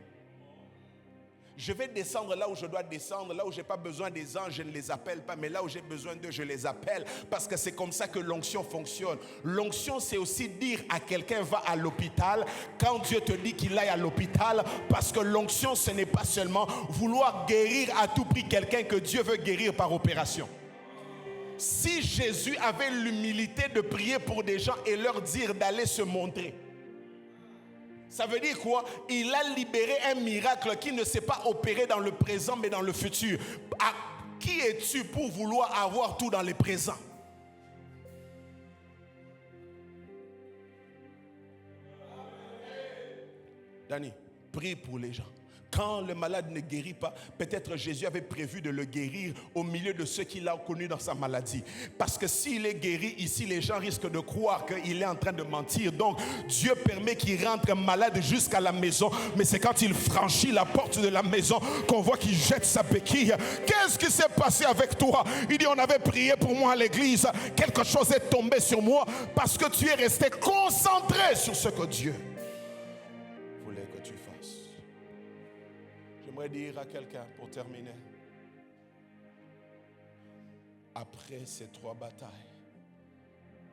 Je vais descendre là où je dois descendre, là où je n'ai pas besoin des anges, je ne les appelle pas, mais là où j'ai besoin d'eux, je les appelle, parce que c'est comme ça que l'onction fonctionne. L'onction, c'est aussi dire à quelqu'un, va à l'hôpital, quand Dieu te dit qu'il aille à l'hôpital, parce que l'onction, ce n'est pas seulement vouloir guérir à tout prix quelqu'un que Dieu veut guérir par opération. Si Jésus avait l'humilité de prier pour des gens et leur dire d'aller se montrer, ça veut dire quoi? Il a libéré un miracle qui ne s'est pas opéré dans le présent mais dans le futur. Qui es-tu pour vouloir avoir tout dans le présent? Dani, prie pour les gens. Quand le malade ne guérit pas, peut-être Jésus avait prévu de le guérir au milieu de ceux qu'il a connus dans sa maladie. Parce que s'il est guéri ici, les gens risquent de croire qu'il est en train de mentir. Donc, Dieu permet qu'il rentre malade jusqu'à la maison. Mais c'est quand il franchit la porte de la maison qu'on voit qu'il jette sa béquille. Qu'est-ce qui s'est passé avec toi? Il dit, on avait prié pour moi à l'église. Quelque chose est tombé sur moi parce que tu es resté concentré sur ce que Dieu voulait que tu fasses. J'aimerais dire à quelqu'un pour terminer, après ces 3 batailles,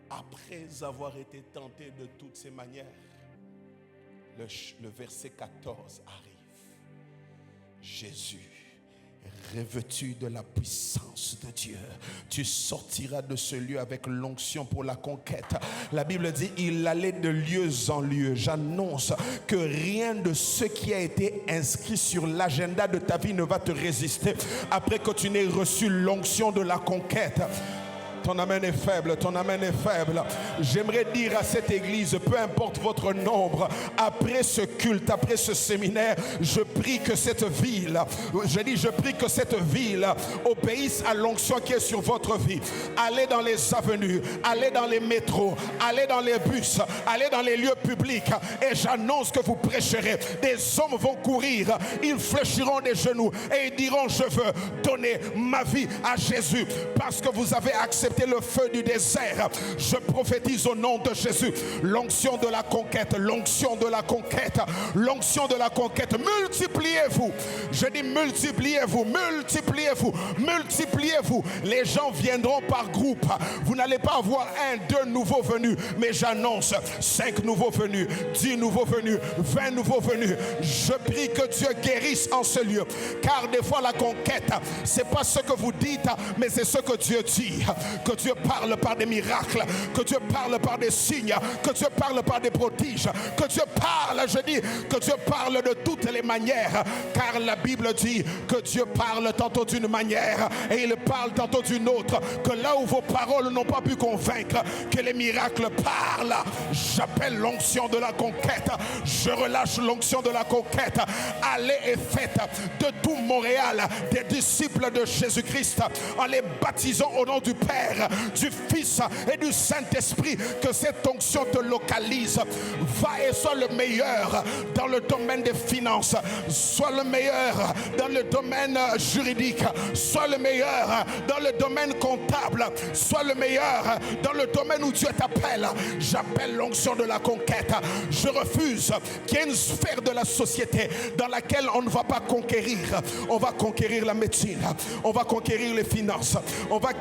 après avoir été tenté de toutes ces manières, le verset 14 arrive. Jésus, revêtu de la puissance de Dieu, tu sortiras de ce lieu avec l'onction pour la conquête. La Bible dit, il allait de lieu en lieu. J'annonce que rien de ce qui a été inscrit sur l'agenda de ta vie ne va te résister après que tu n'aies reçu l'onction de la conquête. Ton amen est faible, ton amen est faible. J'aimerais dire à cette église, peu importe votre nombre, après ce culte, après ce séminaire, je prie que cette ville, je prie que cette ville obéisse à l'onction qui est sur votre vie. Allez dans les avenues, allez dans les métros, allez dans les bus, allez dans les lieux publics et j'annonce que vous prêcherez. Des hommes vont courir, ils fléchiront des genoux et ils diront, je veux donner ma vie à Jésus parce que vous avez accepté le feu du désert. Je prophétise au nom de Jésus l'onction de la conquête, l'onction de la conquête, l'onction de la conquête. Multipliez-vous. Je dis multipliez-vous, multipliez-vous, multipliez-vous. Les gens viendront par groupe. Vous n'allez pas avoir 1, 2 nouveaux venus, mais j'annonce 5 nouveaux venus, 10 nouveaux venus, 20 nouveaux venus. Je prie que Dieu guérisse en ce lieu, car des fois la conquête, c'est pas ce que vous dites, mais c'est ce que Dieu dit. que Dieu parle par des miracles, que Dieu parle par des signes, que Dieu parle par des prodiges, que Dieu parle, je dis, que Dieu parle de toutes les manières, car la Bible dit que Dieu parle tantôt d'une manière et il parle tantôt d'une autre, que là où vos paroles n'ont pas pu convaincre, que les miracles parlent. J'appelle l'onction de la conquête, je relâche l'onction de la conquête. Allez et faites de tout Montréal des disciples de Jésus-Christ en les baptisant au nom du Père, du Fils et du Saint-Esprit. Que cette onction te localise. Va et sois le meilleur dans le domaine des finances, sois le meilleur dans le domaine juridique, sois le meilleur dans le domaine comptable, sois le meilleur dans le domaine où Dieu t'appelle. J'appelle l'onction de la conquête. Je refuse qu'il y ait une sphère de la société dans laquelle on ne va pas conquérir. On va conquérir la médecine, on va conquérir les finances, on va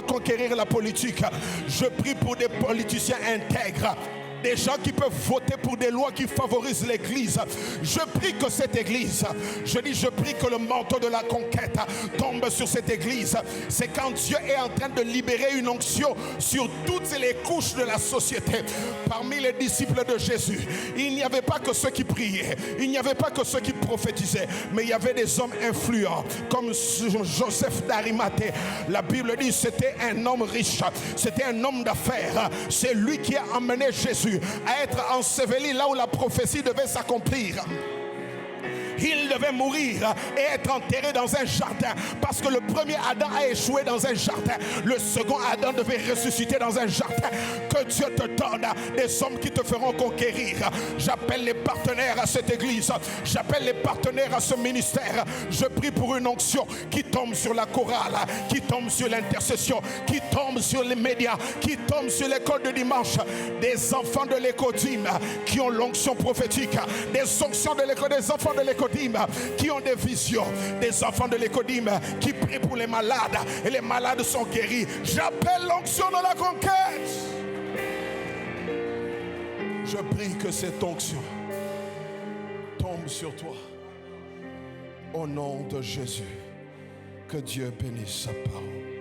conquérir la politique. Je prie pour des politiciens intègres, des gens qui peuvent voter pour des lois qui favorisent l'église. Je prie que cette église, je prie que le manteau de la conquête tombe sur cette église. C'est quand Dieu est en train de libérer une onction sur toutes les couches de la société. Parmi les disciples de Jésus, il n'y avait pas que ceux qui priaient, il n'y avait pas que ceux qui prophétisaient, mais il y avait des hommes influents comme Joseph d'Arimathée. La Bible dit c'était un homme riche, c'était un homme d'affaires. C'est lui qui a amené Jésus à être enseveli là où la prophétie devait s'accomplir. Il devait mourir et être enterré dans un jardin, parce que le premier Adam a échoué dans un jardin. Le second Adam devait ressusciter dans un jardin. Que Dieu te donne des hommes qui te feront conquérir. J'appelle les partenaires à cette église, j'appelle les partenaires à ce ministère. Je prie pour une onction qui tombe sur la chorale, qui tombe sur l'intercession, qui tombe sur les médias, qui tombe sur l'école de dimanche. Des enfants de l'écodime qui ont l'onction prophétique, des onctions de l'école, des enfants de l'écodime qui ont des visions, des enfants de l'écodime qui prient pour les malades et les malades sont guéris. J'appelle l'onction de la conquête. Je prie que cette onction tombe sur toi au nom de Jésus. Que Dieu bénisse sa parole.